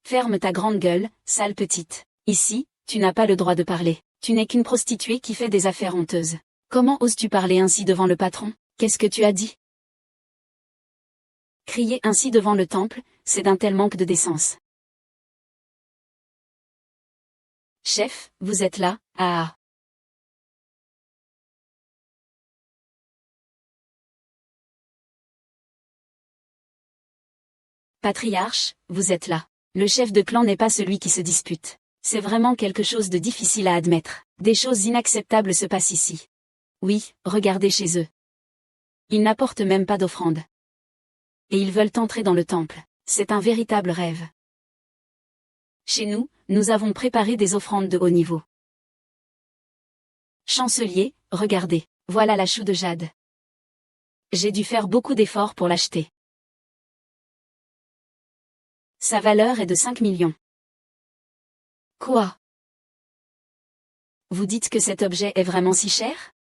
Speaker 1: Ferme ta grande gueule, sale petite. Ici, tu n'as pas le droit de parler. Tu n'es qu'une prostituée qui fait des affaires honteuses. Comment oses-tu parler ainsi devant le patron? Qu'est-ce que tu as dit? Crier ainsi devant le temple, c'est d'un tel manque de décence. Chef, vous êtes là, ah. Patriarche, vous êtes là. Le chef de clan n'est pas celui qui se dispute. C'est vraiment quelque chose de difficile à admettre. Des choses inacceptables se passent ici. Oui, regardez chez eux. Ils n'apportent même pas d'offrande. Et ils veulent entrer dans le temple. C'est un véritable rêve. Chez nous, nous avons préparé des offrandes de haut niveau. Chancelier, regardez, voilà la choux de jade. J'ai dû faire beaucoup d'efforts pour l'acheter. Sa valeur est de 5 millions. Quoi? Vous dites que cet objet est vraiment si cher?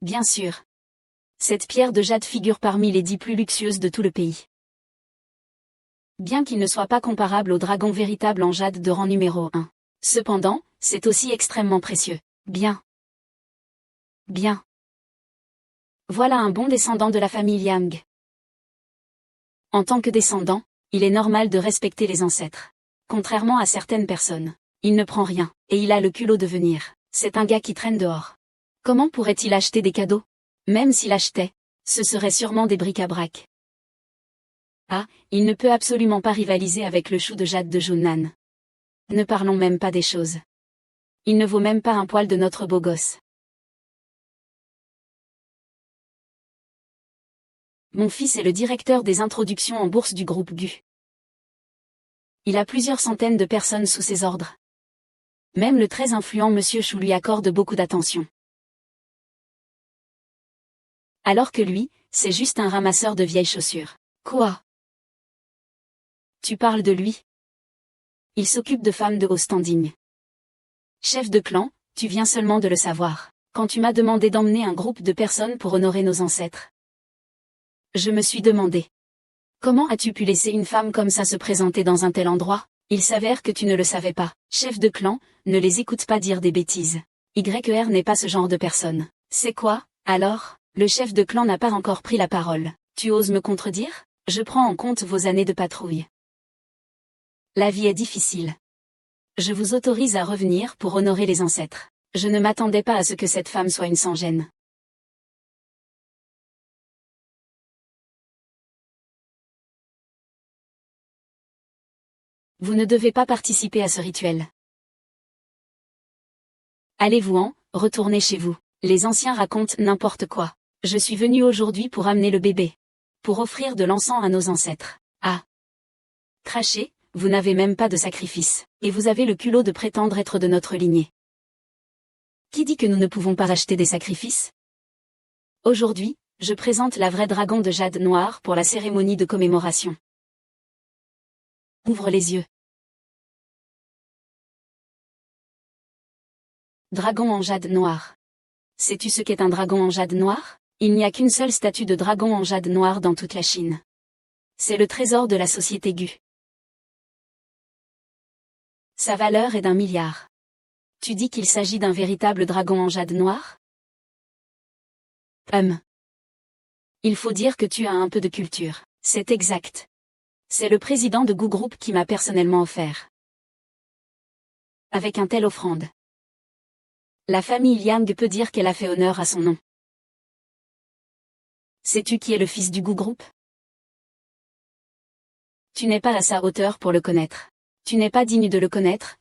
Speaker 1: Bien sûr. Cette pierre de jade figure parmi les 10 plus luxueuses de tout le pays. Bien qu'il ne soit pas comparable au dragon véritable en jade de rang numéro 1. Cependant, c'est aussi extrêmement précieux. Bien. Voilà un bon descendant de la famille Liang. En tant que descendant, il est normal de respecter les ancêtres. Contrairement à certaines personnes, il ne prend rien, et il a le culot de venir. C'est un gars qui traîne dehors. Comment pourrait-il acheter des cadeaux? Même s'il achetait, ce serait sûrement des bric-à-brac. Ah, il ne peut absolument pas rivaliser avec le chou de jade de Junnan. Ne parlons même pas des choses. Il ne vaut même pas un poil de notre beau gosse. Mon fils est le directeur des introductions en bourse du groupe Gu. Il a plusieurs centaines de personnes sous ses ordres. Même le très influent Monsieur Chou lui accorde beaucoup d'attention. Alors que lui, c'est juste un ramasseur de vieilles chaussures. Quoi? Tu parles de lui? Il s'occupe de femmes de haut standing. Chef de clan, tu viens seulement de le savoir, quand tu m'as demandé d'emmener un groupe de personnes pour honorer nos ancêtres. Je me suis demandé. Comment as-tu pu laisser une femme comme ça se présenter dans un tel endroit? Il s'avère que tu ne le savais pas. Chef de clan, ne les écoute pas dire des bêtises. YR n'est pas ce genre de personne. C'est quoi, alors? Le chef de clan n'a pas encore pris la parole. Tu oses me contredire? Je prends en compte vos années de patrouille. La vie est difficile. Je vous autorise à revenir pour honorer les ancêtres. Je ne m'attendais pas à ce que cette femme soit une sans-gêne. Vous ne devez pas participer à ce rituel. Allez-vous-en, retournez chez vous. Les anciens racontent n'importe quoi. Je suis venu aujourd'hui pour amener le bébé. Pour offrir de l'encens à nos ancêtres. Ah. Crachez, vous n'avez même pas de sacrifice. Et vous avez le culot de prétendre être de notre lignée. Qui dit que nous ne pouvons pas racheter des sacrifices? Aujourd'hui, je présente la vraie dragon de jade noir pour la cérémonie de commémoration. Ouvre les yeux. Dragon en jade noir. Sais-tu ce qu'est un dragon en jade noir? Il n'y a qu'une seule statue de dragon en jade noir dans toute la Chine. C'est le trésor de la société Gu. Sa valeur est d'1 milliard. Tu dis qu'il s'agit d'un véritable dragon en jade noir? Il faut dire que tu as un peu de culture. C'est exact. C'est le président de Gu Group qui m'a personnellement offert. Avec un tel offrande. La famille Liang peut dire qu'elle a fait honneur à son nom. Sais-tu qui est le fils du Gu Group? Tu n'es pas à sa hauteur pour le connaître. Tu n'es pas digne de le connaître,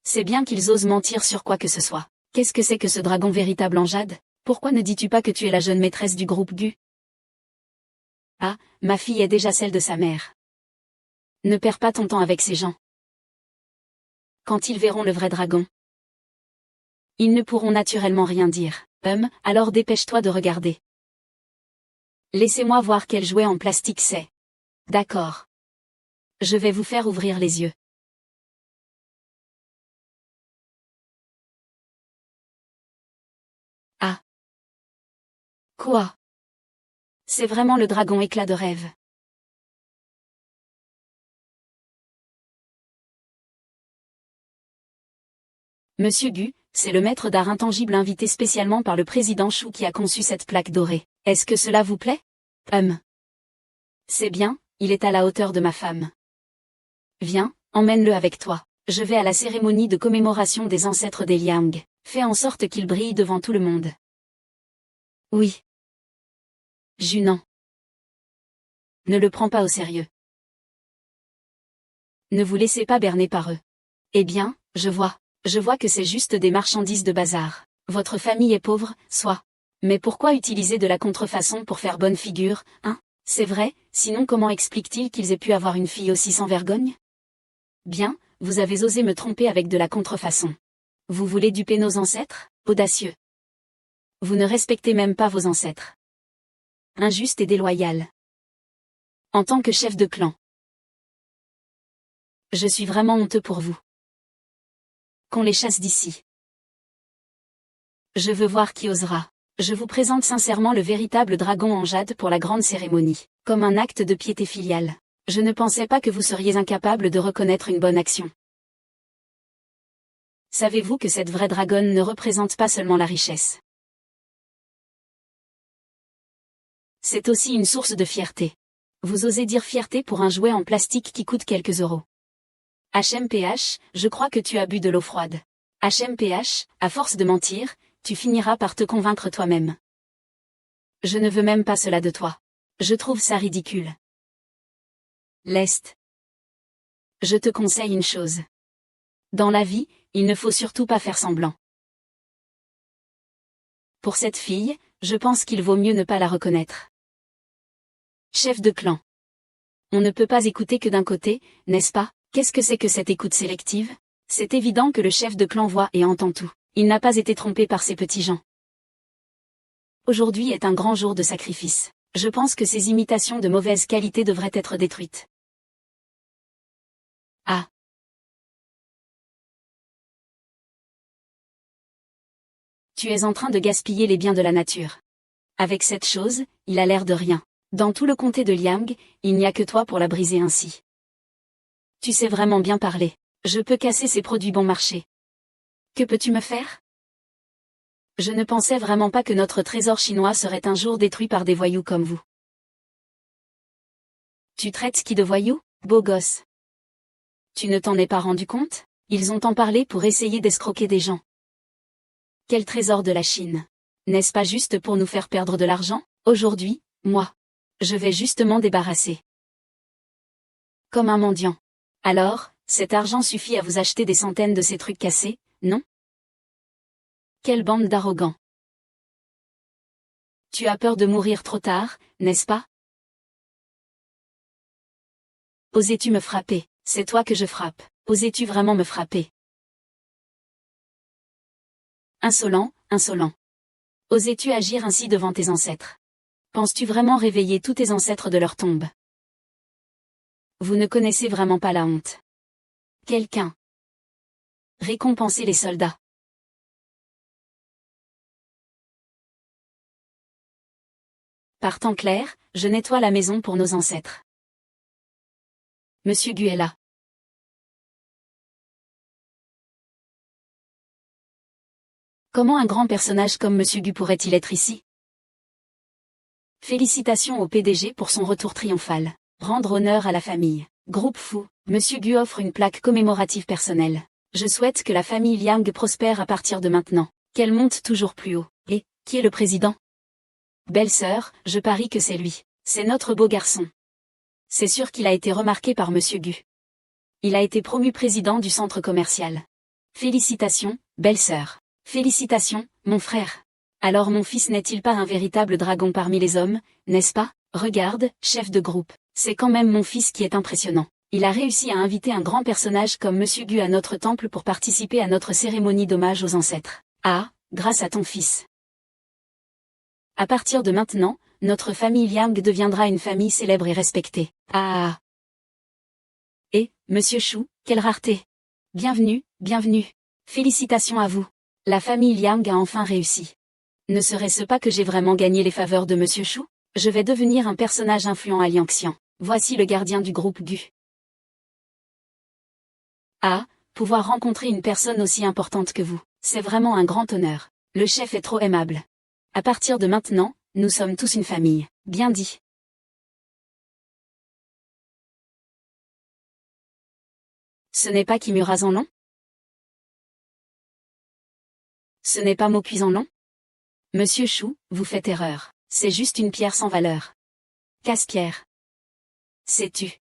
Speaker 1: C'est bien qu'ils osent mentir sur quoi que ce soit. Qu'est-ce que c'est que ce dragon véritable en jade? Pourquoi ne dis-tu pas que tu es la jeune maîtresse du groupe Gu? Ah, ma fille est déjà celle de sa mère. Ne perds pas ton temps avec ces gens. Quand ils verront le vrai dragon, ils ne pourront naturellement rien dire. Alors dépêche-toi de regarder. Laissez-moi voir quel jouet en plastique c'est. D'accord. Je vais vous faire ouvrir les yeux. Ah. Quoi? C'est vraiment le dragon éclat de rêve. Monsieur Gu, c'est le maître d'art intangible invité spécialement par le président Chou qui a conçu cette plaque dorée. Est-ce que cela vous plaît? C'est bien, il est à la hauteur de ma femme. Viens, emmène-le avec toi. Je vais à la cérémonie de commémoration des ancêtres des Liang. Fais en sorte qu'il brille devant tout le monde. Oui. Junan. Ne le prends pas au sérieux. Ne vous laissez pas berner par eux. Eh bien, je vois que c'est juste des marchandises de bazar. Votre famille est pauvre, soit. Mais pourquoi utiliser de la contrefaçon pour faire bonne figure, hein? C'est vrai, sinon comment explique-t-il qu'ils aient pu avoir une fille aussi sans vergogne? Bien, vous avez osé me tromper avec de la contrefaçon. Vous voulez duper nos ancêtres? Audacieux. Vous ne respectez même pas vos ancêtres. Injuste et déloyal. En tant que chef de clan. Je suis vraiment honteux pour vous. Qu'on les chasse d'ici. Je veux voir qui osera. Je vous présente sincèrement le véritable dragon en jade pour la grande cérémonie, comme un acte de piété filiale. Je ne pensais pas que vous seriez incapable de reconnaître une bonne action. Savez-vous que cette vraie dragonne ne représente pas seulement la richesse? C'est aussi une source de fierté. Vous osez dire fierté pour un jouet en plastique qui coûte quelques euros. HMPH, je crois que tu as bu de l'eau froide. HMPH, à force de mentir, tu finiras par te convaincre toi-même. Je ne veux même pas cela de toi. Je trouve ça ridicule. Leste. Je te conseille une chose. Dans la vie, il ne faut surtout pas faire semblant. Pour cette fille, je pense qu'il vaut mieux ne pas la reconnaître. Chef de clan. On ne peut pas écouter que d'un côté, n'est-ce pas? Qu'est-ce que c'est que cette écoute sélective? C'est évident que le chef de clan voit et entend tout. Il n'a pas été trompé par ces petits gens. Aujourd'hui est un grand jour de sacrifice. Je pense que ces imitations de mauvaise qualité devraient être détruites. Ah. Tu es en train de gaspiller les biens de la nature. Avec cette chose, il a l'air de rien. Dans tout le comté de Liang, il n'y a que toi pour la briser ainsi. Tu sais vraiment bien parler. Je peux casser ces produits bon marché. Que peux-tu me faire? Je ne pensais vraiment pas que notre trésor chinois serait un jour détruit par des voyous comme vous. Tu traites qui de voyous, beau gosse? Tu ne t'en es pas rendu compte? Ils ont en parlé pour essayer d'escroquer des gens. Quel trésor de la Chine! N'est-ce pas juste pour nous faire perdre de l'argent? Aujourd'hui, moi. Je vais justement débarrasser. Comme un mendiant. Alors, cet argent suffit à vous acheter des centaines de ces trucs cassés, non? Quelle bande d'arrogants. Tu as peur de mourir trop tard, n'est-ce pas? Osais-tu me frapper? C'est toi que je frappe. Osais-tu vraiment me frapper? Insolent, insolent. Osais-tu agir ainsi devant tes ancêtres? Penses-tu vraiment réveiller tous tes ancêtres de leur tombe? Vous ne connaissez vraiment pas la honte. Quelqu'un. Récompenser les soldats. Par temps clair, je nettoie la maison pour nos ancêtres. Monsieur Gu est là. Comment un grand personnage comme Monsieur Gu pourrait-il être ici? Félicitations au PDG pour son retour triomphal. Rendre honneur à la famille. Groupe fou, Monsieur Gu offre une plaque commémorative personnelle. Je souhaite que la famille Liang prospère à partir de maintenant. Qu'elle monte toujours plus haut. Et, qui est le président? Belle-sœur, je parie que c'est lui. C'est notre beau garçon. C'est sûr qu'il a été remarqué par Monsieur Gu. Il a été promu président du centre commercial. Félicitations, belle-sœur. Félicitations, mon frère. Alors mon fils n'est-il pas un véritable dragon parmi les hommes, n'est-ce pas? Regarde, chef de groupe. C'est quand même mon fils qui est impressionnant. Il a réussi à inviter un grand personnage comme Monsieur Gu à notre temple pour participer à notre cérémonie d'hommage aux ancêtres. Ah, grâce à ton fils. À partir de maintenant, notre famille Liang deviendra une famille célèbre et respectée. Ah. Et, Monsieur Shu, quelle rareté. Bienvenue, bienvenue. Félicitations à vous. La famille Liang a enfin réussi. Ne serait-ce pas que j'ai vraiment gagné les faveurs de Monsieur Shu? Je vais devenir un personnage influent à Liangxian. Voici le gardien du groupe Gu. Ah, pouvoir rencontrer une personne aussi importante que vous, c'est vraiment un grand honneur. Le chef est trop aimable. À partir de maintenant, nous sommes tous une famille. Bien dit. Ce n'est pas Kimura Zanlong? Ce n'est pas Mokuizan Long? Monsieur Shu, vous faites erreur. C'est juste une pierre sans valeur. Casse-pierre. Sais-tu?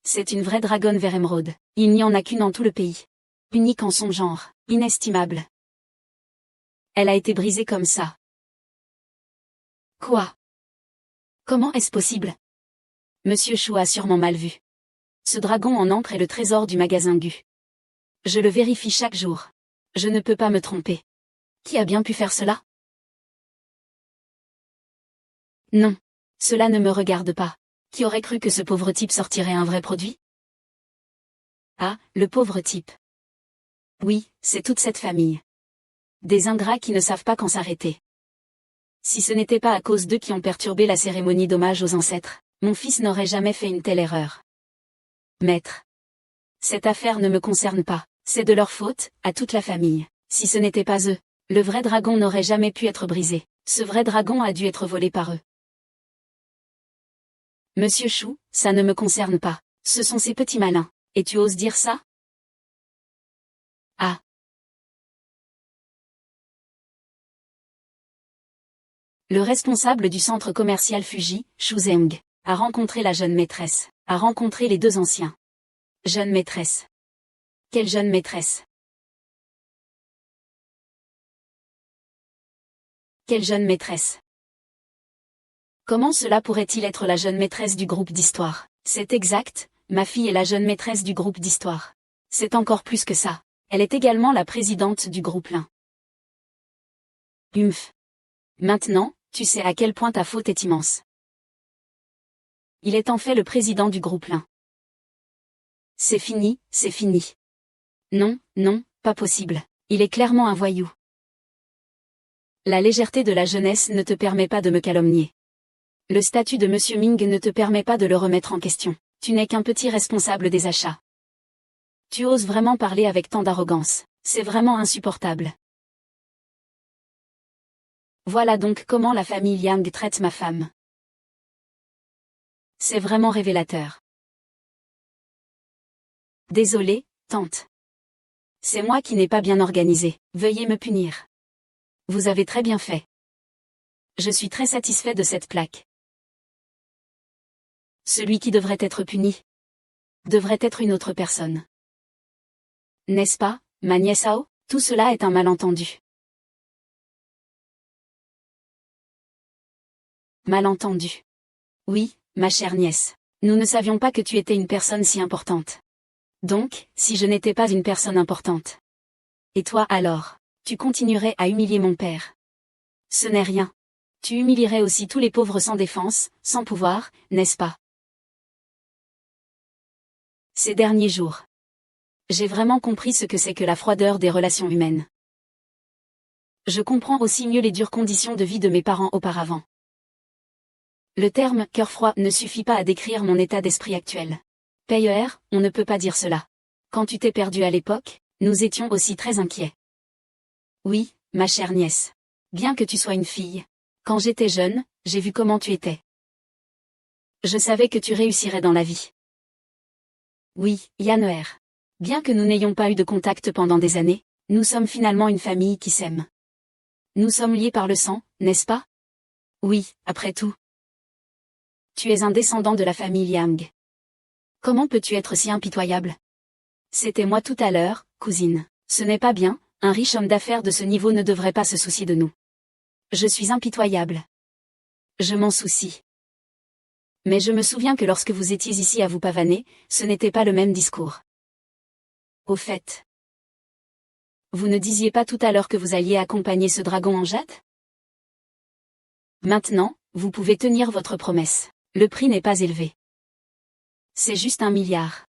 Speaker 1: C'est une vraie dragonne vert émeraude. Il n'y en a qu'une en tout le pays. Unique en son genre, inestimable. Elle a été brisée comme ça. Quoi? Comment est-ce possible? Monsieur Shu a sûrement mal vu. Ce dragon en encre est le trésor du magasin Gu. Je le vérifie chaque jour. Je ne peux pas me tromper. Qui a bien pu faire cela? Non. Cela ne me regarde pas. Qui aurait cru que ce pauvre type sortirait un vrai produit? Ah, le pauvre type. Oui, c'est toute cette famille. Des ingrats qui ne savent pas quand s'arrêter. Si ce n'était pas à cause d'eux qui ont perturbé la cérémonie d'hommage aux ancêtres, mon fils n'aurait jamais fait une telle erreur. Maître. Cette affaire ne me concerne pas, c'est de leur faute, à toute la famille. Si ce n'était pas eux, le vrai dragon n'aurait jamais pu être brisé. Ce vrai dragon a dû être volé par eux. Monsieur Shu, ça ne me concerne pas. Ce sont ces petits malins. Et tu oses dire ça? Ah. Le responsable du centre commercial Fuji, Shu Zeng, a rencontré la jeune maîtresse, a rencontré les deux anciens. Jeune maîtresse. Quelle jeune maîtresse? Quelle jeune maîtresse? Comment cela pourrait-il être la jeune maîtresse du groupe d'histoire? C'est exact, ma fille est la jeune maîtresse du groupe d'histoire. C'est encore plus que ça. Elle est également la présidente du groupe Lin. Humph. Maintenant, tu sais à quel point ta faute est immense. Il est en fait le président du groupe Lin. C'est fini, c'est fini. Non, non, pas possible. Il est clairement un voyou. La légèreté de la jeunesse ne te permet pas de me calomnier. Le statut de Monsieur Ming ne te permet pas de le remettre en question. Tu n'es qu'un petit responsable des achats. Tu oses vraiment parler avec tant d'arrogance. C'est vraiment insupportable. Voilà donc comment la famille Yang traite ma femme. C'est vraiment révélateur. Désolée, tante. C'est moi qui n'ai pas bien organisé. Veuillez me punir. Vous avez très bien fait. Je suis très satisfait de cette plaque. Celui qui devrait être puni devrait être une autre personne. N'est-ce pas, ma nièce Ao? Tout cela est un malentendu. Malentendu. Oui, ma chère nièce. Nous ne savions pas que tu étais une personne si importante. Donc, si je n'étais pas une personne importante. Et toi alors, tu continuerais à humilier mon père. Ce n'est rien. Tu humilierais aussi tous les pauvres sans défense, sans pouvoir, n'est-ce pas? Ces derniers jours, j'ai vraiment compris ce que c'est que la froideur des relations humaines. Je comprends aussi mieux les dures conditions de vie de mes parents auparavant. Le terme « cœur froid » ne suffit pas à décrire mon état d'esprit actuel. PER, on ne peut pas dire cela. Quand tu t'es perdue à l'époque, nous étions aussi très inquiets. Oui, ma chère nièce. Bien que tu sois une fille. Quand j'étais jeune, j'ai vu comment tu étais. Je savais que tu réussirais dans la vie. Oui, Yanner. Bien que nous n'ayons pas eu de contact pendant des années, nous sommes finalement une famille qui s'aime. Nous sommes liés par le sang, n'est-ce pas? Oui, après tout. Tu es un descendant de la famille Yang. Comment peux-tu être si impitoyable? C'était moi tout à l'heure, cousine. Ce n'est pas bien, un riche homme d'affaires de ce niveau ne devrait pas se soucier de nous. Je suis impitoyable. Je m'en soucie. Mais je me souviens que lorsque vous étiez ici à vous pavaner, ce n'était pas le même discours. Au fait, vous ne disiez pas tout à l'heure que vous alliez accompagner ce dragon en jade? Maintenant, vous pouvez tenir votre promesse. Le prix n'est pas élevé. C'est juste 1 milliard.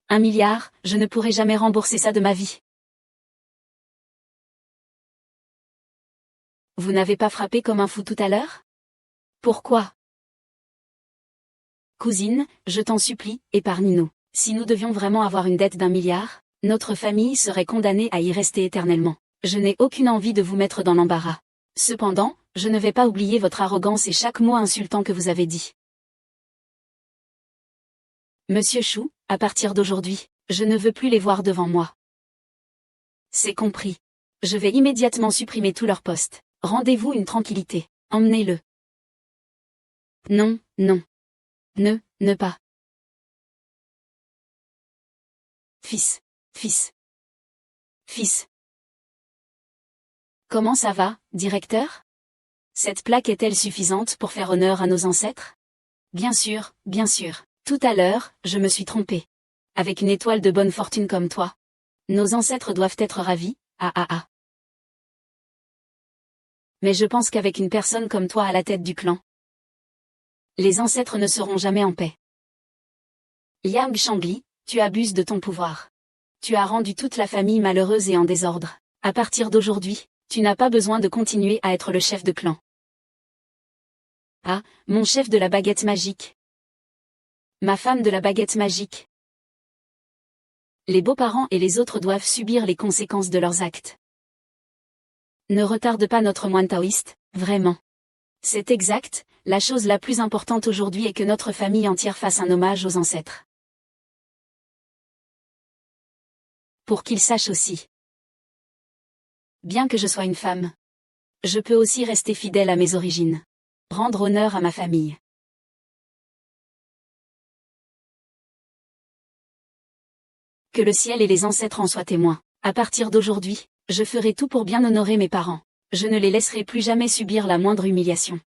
Speaker 1: 1 milliard, je ne pourrai jamais rembourser ça de ma vie. Vous n'avez pas frappé comme un fou tout à l'heure? Pourquoi? Cousine, je t'en supplie, épargne-nous. Si nous devions vraiment avoir une dette d'1 milliard, notre famille serait condamnée à y rester éternellement. Je n'ai aucune envie de vous mettre dans l'embarras. Cependant, je ne vais pas oublier votre arrogance et chaque mot insultant que vous avez dit. Monsieur Chou, à partir d'aujourd'hui, je ne veux plus les voir devant moi. C'est compris. Je vais immédiatement supprimer tous leurs postes. Rendez-vous une tranquillité. Emmenez-le. Non, non. Ne pas. Fils. Comment ça va, directeur? Cette plaque est-elle suffisante pour faire honneur à nos ancêtres? Bien sûr, bien sûr. Tout à l'heure, je me suis trompé. Avec une étoile de bonne fortune comme toi. Nos ancêtres doivent être ravis, Mais je pense qu'avec une personne comme toi à la tête du clan, les ancêtres ne seront jamais en paix. Yang Shangli, tu abuses de ton pouvoir. Tu as rendu toute la famille malheureuse et en désordre. À partir d'aujourd'hui, tu n'as pas besoin de continuer à être le chef de clan. Ah, mon chef de la baguette magique. Ma femme de la baguette magique. Les beaux-parents et les autres doivent subir les conséquences de leurs actes. Ne retarde pas notre moine taoïste, vraiment. C'est exact, la chose la plus importante aujourd'hui est que notre famille entière fasse un hommage aux ancêtres. Pour qu'ils sachent aussi. Bien que je sois une femme, je peux aussi rester fidèle à mes origines. Rendre honneur à ma famille. Que le ciel et les ancêtres en soient témoins. À partir d'aujourd'hui, je ferai tout pour bien honorer mes parents. Je ne les laisserai plus jamais subir la moindre humiliation.